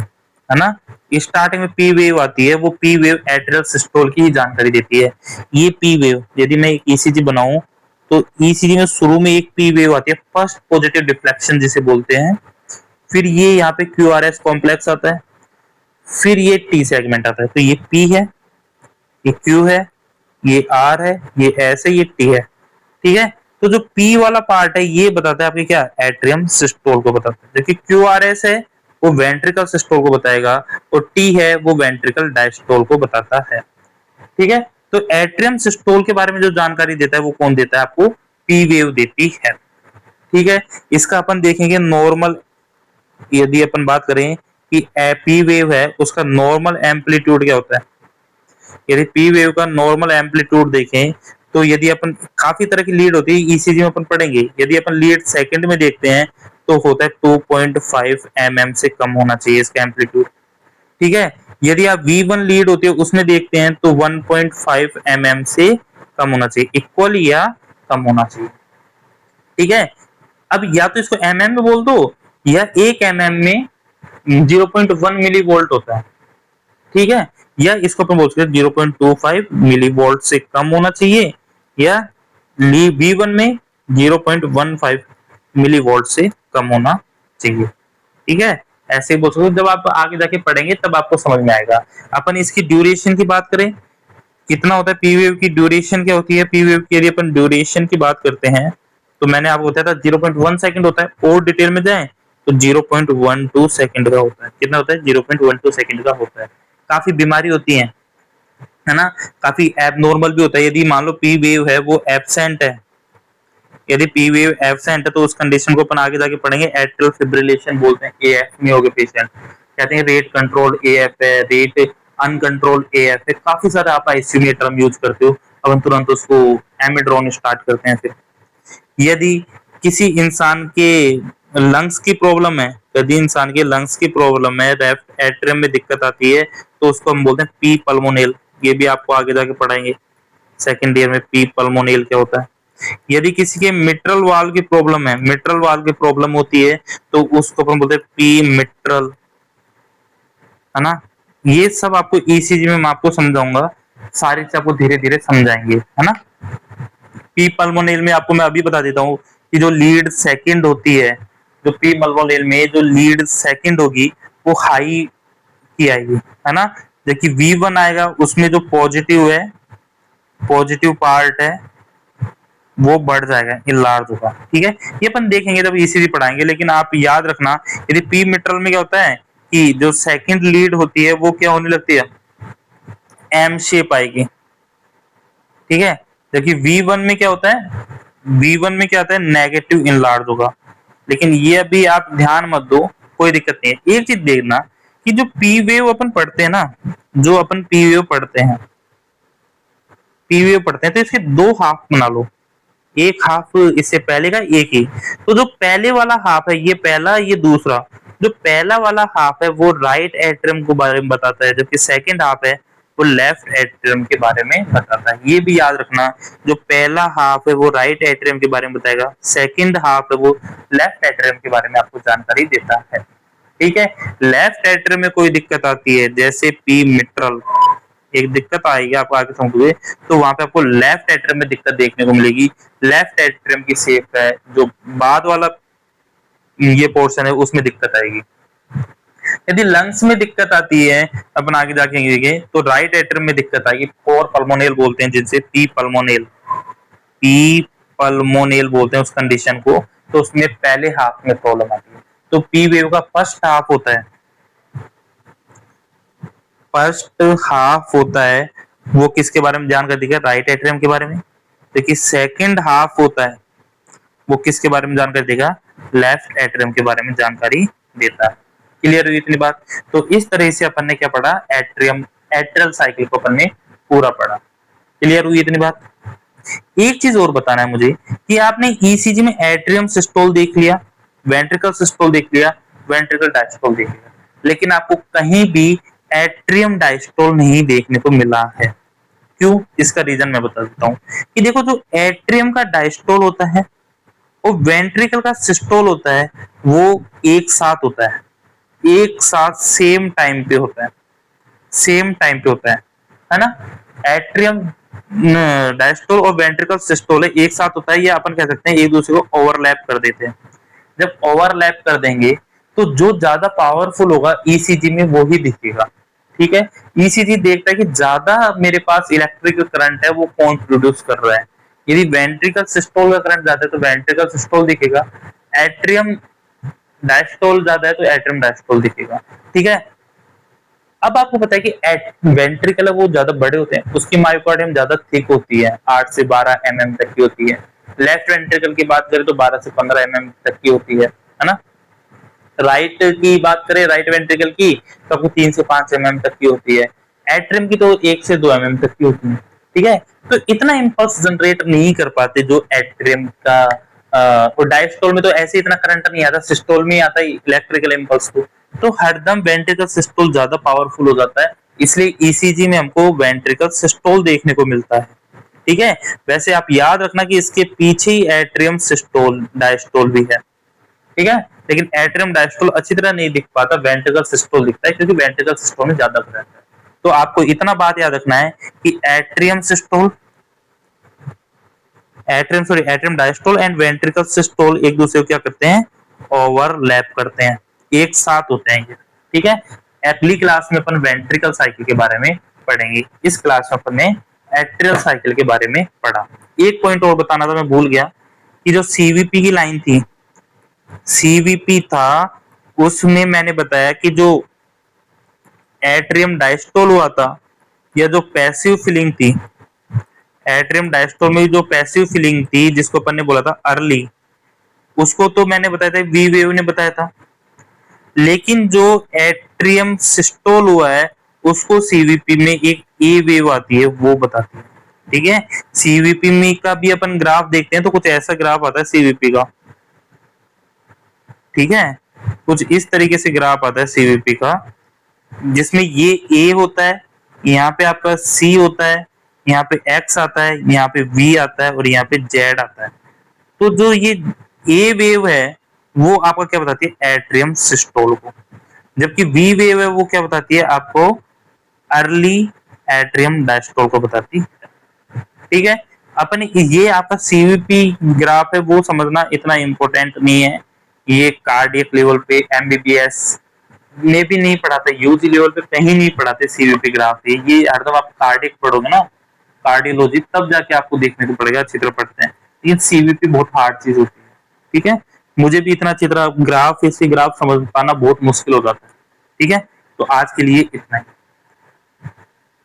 ना, स्टार्टिंग में पी वेव आती है, वो पी वेव एट्रियल सिस्टोल की ही जानकारी देती है। ये पी वेव यदि मैं एक ईसीजी बनाऊं तो ईसीजी में शुरू में एक पी वेव आती है, फर्स्ट पॉजिटिव डिफ्लेक्शन जिसे बोलते हैं, फिर ये यहाँ पे क्यूआरएस कॉम्प्लेक्स आता है, फिर ये टी सेगमेंट आता है। तो ये पी है, ये क्यू है, ये आर है, ये एस है, ये टी है। ठीक है, तो जो पी वाला पार्ट है ये बताता है आपके क्या? एट्रियम सिस्टोल को बताता है। जबकि क्यू आर एस है वो वेंट्रिकल सिस्टोल को बताएगा, और टी है वो वेंट्रिकल डायस्टोल को बताता है। ठीक है, तो एट्रियम सिस्टोल के बारे में जो जानकारी देता है वो कौन देता है? आपको पी वेव देती है। ठीक है, इसका अपन देखेंगे नॉर्मल, यदि अपन बात करें कि पी वेव है उसका नॉर्मल एम्पलीट्यूड क्या होता है। यदि पी वेव का नॉर्मल एम्पलीट्यूड देखें तो यदि अपन, काफी तरह की लीड होती है ईसीजी में अपन पढ़ेंगे, यदि अपन लीड सेकंड में देखते हैं तो होता है 2.5 mm से कम होना चाहिए इसका एम्पलीट्यूड। ठीक है, यदि आप V1 लीड होती है उसमें देखते हैं तो 1.5 mm से कम होना चाहिए, इक्वल या कम होना चाहिए। ठीक है, अब या तो इसको mm में बोल दो, या 1 mm में 0.1 मिली वोल्ट होता है। ठीक है, या इसको अपन बोल सकते हैं 0.25 मिलीवोल्ट से कम होना चाहिए, या V1 में 0.15 मिलीवोल्ट से कम होना चाहिए। ठीक है, ऐसे ही बोल सकते हो। जब आप आगे जाके पढ़ेंगे तब आपको समझ में आएगा। अपन इसकी ड्यूरेशन की बात करें, कितना होता है पी वेव की ड्यूरेशन, क्या होती है पी वेव की, यदि अपन ड्यूरेशन की बात करते हैं तो मैंने आपको बताया था 0.1 सेकंड होता है, और डिटेल में जाए तो 0.12 सेकंड का होता है। कितना होता है? 0.12 सेकंड का होता है। काफी बीमारी होती है ना, काफी एबनॉर्मल भी होता है। यदि मान लो पी वेव है वो एब्सेंट है, यदि पी वेव एब्सेंट है तो उस कंडीशन को अपन आगे जाके पढ़ेंगे, एट्रियल फिब्रिलेशन बोलते हैं। एएफ में हो गए पेशेंट, कहते हैं रेट कंट्रोल एएफ है, रेट अनकंट्रोल एएफ है। काफी सारे आप आईसीयू में टर्म यूज करते हो, अपन तुरंत उसको एमिड्रोन स्टार्ट करते हैं। फिर यदि किसी इंसान के लंग्स की प्रॉब्लम है, यदि इंसान के लंग्स की प्रॉब्लम है, लेफ्ट एट्रियम में दिक्कत आती है, तो उसको हम बोलते हैं पी पल्मोनेल। ये भी आपको आगे जाके पढ़ाएंगे सेकेंड ईयर में, पी पल्मोनेल क्या होता है। यदि किसी के मिट्रल वाल्व की प्रॉब्लम है, मिट्रल वाल्व की प्रॉब्लम होती है, तो उसको अपन बोलते हैं पी मिट्रल, है ना। ये सब आपको ईसीजी में मैं आपको समझाऊंगा, सारी चीज आपको धीरे धीरे समझाएंगे, है ना। पी पल्मोनेल में आपको मैं अभी बता देता हूँ कि जो लीड सेकंड होती है, जो पी पल्मोनेल में जो लीड सेकंड होगी वो हाई की आएगी, है ना। जबकि V1 आएगा उसमें जो पॉजिटिव है, पॉजिटिव पार्ट है वो बढ़ जाएगा, इनलार्ज होगा। ठीक है, ये अपन देखेंगे जब ईसीजी पढ़ाएंगे। लेकिन आप याद रखना, यदि पी मिट्रल में क्या होता है कि जो सेकंड लीड होती है वो क्या होने लगती है, एम शेप आएगी। ठीक है, देखिए V1 में क्या होता है, V1 में क्या होता है, नेगेटिव इनलार्ज होगा। लेकिन ये अभी आप ध्यान मत दो, कोई दिक्कत नहीं है। एक चीज देखना कि जो पी वेव अपन पढ़ते हैं ना, जो अपन पी वेव पढ़ते हैं, पी वेव पढ़ते हैं तो इसके दो हाफ बना लो, एक हाफ इससे पहले का, एक ही। तो जो पहले वाला हाफ है, ये पहला, ये दूसरा, जो पहला वाला हाफ है वो राइट एट्रियम के बारे में बताता है, जबकि सेकंड हाफ है वो लेफ्ट एट्रियम के बारे में बताता है। ये भी याद रखना, जो पहला हाफ है वो राइट एट्रियम के बारे में बताएगा, सेकंड हाफ है वो लेफ्ट एट्रियम के बारे में आपको जानकारी देता है। ठीक है, लेफ्ट एट्रियम में कोई दिक्कत आती है, जैसे पी मिट्रल, एक दिक्कत आएगी आपको आगे समझोगे, तो वहां पे आपको लेफ्ट एट्रियम में दिक्कत देखने को मिलेगी। लेफ्ट एट्रियम की शेप है, जो बाद वाला ये पोर्शन है उसमें दिक्कत आएगी। यदि लंग्स में दिक्कत आती है, अपन आगे जाके देखेंगे, तो राइट एट्रियम में दिक्कत आएगी। कोर पल्मोनेल बोलते हैं जिनसे, पी पल्मोनेल, पी पल्मोनेल बोलते हैं उस कंडीशन को। तो उसमें पहले हाफ में प्रॉब्लम आती है। तो पी वेव का फर्स्ट हाफ होता है, फर्स्ट हाफ होता है वो किसके बारे में जानकारी देगा, राइट एट्रियम के बारे में। देखिए सेकंड हाफ होता है वो किसके बारे में जानकारी देगा, लेफ्ट एट्रियम के बारे में जानकारी देता है। क्लियर हुई इतनी बात? तो इस तरह से अपन ने क्या पढ़ा, एट्रियम, एट्रियल साइकिल को अपन ने पूरा पढ़ा। क्लियर हुई इतनी बात? एक चीज और बताना है मुझे कि आपने ईसीजी में एट्रियम सिस्टोल देख लिया, वेंट्रिकल सिस्टोल देख लिया, वेंट्रिकल डायस्टोल देख लिया, लेकिन आपको कहीं भी एट्रियम डायस्टोल नहीं देखने को मिला है। क्यों? इसका रीजन मैं बता देता हूँ कि देखो, जो एट्रियम का डायस्टोल होता है और वेंट्रिकल का सिस्टोल होता है वो एक साथ होता है, एक साथ सेम टाइम पे होता है, सेम टाइम पे होता है ना। एट्रियम डायस्टोल और वेंट्रिकल सिस्टोल एक साथ होता है, ये अपन कह सकते हैं एक दूसरे को ओवरलैप कर देते हैं। जब ओवरलैप कर देंगे तो जो ज्यादा पावरफुल होगा ईसीजी में वो ही दिखेगा। ठीक है, ईसीजी देखता है कि ज्यादा मेरे पास इलेक्ट्रिकल करंट है वो कौन प्रोड्यूस कर रहा है। यदि वेंट्रिकल सिस्टोल का करंट ज्यादा है तो वेंट्रिकल सिस्टोल दिखेगा, एट्रियम डायस्टोल ज्यादा है तो एट्रियम डायस्टोल दिखेगा। ठीक है, अब आपको पता है कि वेंट्रिकल है वो ज्यादा बड़े होते हैं, उसकी मायोकार्डियम ज्यादा थिक होती है, 8 से 12 mm तक की होती है। लेफ्ट वेंट्रिकल की बात करें तो 12 से 15 mm तक की होती है ना। राइट की बात करें, राइट वेंट्रिकल की, तो आपको 3 से 5 mm तक की होती है। एट्रियम की तो 1 से 2 mm तक की होती है। ठीक है, तो इतना इंपल्स जनरेट नहीं कर पाते जो एट्रियम का, और डायस्टोल में तो ऐसे इतना करंट नहीं आता, सिस्टोल में आता है इलेक्ट्रिकल इंपल्स तो हरदम वेंट्रिकल सिस्टोल ज्यादा पावरफुल हो जाता है, इसलिए ईसीजी में हमको वेंट्रिकल सिस्टोल देखने को मिलता है। ठीक है, वैसे आप याद रखना कि इसके पीछे ही एट्रियम सिस्टोल डायस्टोल भी है। ठीक है, लेकिन एट्रियम डायस्टोल अच्छी तरह नहीं दिख पाता, वेंट्रिकल सिस्टोल दिखता है क्योंकि वेंट्रिकल सिस्टोल में ज्यादा करंट है। तो आपको इतना बात याद रखना है कि atrium diastole and ventricle systole एक दूसरे को क्या करते हैं, ओवरलैप करते हैं, एक साथ होते हैं ये, ठीक है। अगली क्लास में अपन वेंट्रिकल साइकिल के बारे में पढ़ेंगे, इस क्लास में अपन ने एट्रियल साइकिल के बारे में पढ़ा। एक पॉइंट और बताना था, मैं भूल गया कि जो सीवीपी की लाइन थी, सीवीपी था, उसमें मैंने बताया कि जो एट्रियम डायस्टोल हुआ था या जो पैसिव फिलिंग थी, एट्रियम डायस्टोल में जो पैसिव फिलिंग थी जिसको अपन ने बोला था अर्ली, उसको तो मैंने बताया था, वी वेव ने बताया था। लेकिन जो एट्रियम सिस्टोल हुआ है उसको सीवीपी में एक ए वेव आती है, वो बताती है, ठीक है। सीवीपी में का भी अपन ग्राफ देखते हैं तो कुछ ऐसा ग्राफ आता है सीवीपी का, ठीक है, कुछ इस तरीके से ग्राफ आता है सीवीपी का, जिसमें ये ए होता है, यहाँ पे आपका सी होता है, यहाँ पे एक्स आता है, यहाँ पे वी आता है और यहाँ पे जेड आता है। तो जो ये ए वेव है वो आपका क्या बताती है, एट्रियम सिस्टोल को, जबकि वी वेव है वो क्या बताती है आपको, अर्ली एट्रियम डायस्टोल को बताती है, ठीक है। अपन ये आपका सीवीपी ग्राफ है वो समझना इतना इंपॉर्टेंट नहीं है, ये कार्डियक लेवल पे एमबीबीएस में भी नहीं पढ़ाते, यूजी लेवल पे कहीं नहीं पढ़ाते सीवीपी ग्राफ, ये हरदम आप कार्डियक पढ़ोगे ना, कार्डियोलॉजी, तब जाके आपको देखने को पड़ेगा, चित्र पढ़ते हैं, लेकिन सीवीपी बहुत हार्ड चीज होती है, ठीक है। मुझे भी इतना चित्र ग्राफ, इससे ग्राफ समझ पाना बहुत मुश्किल हो जाता है, ठीक है। तो आज के लिए इतना ही।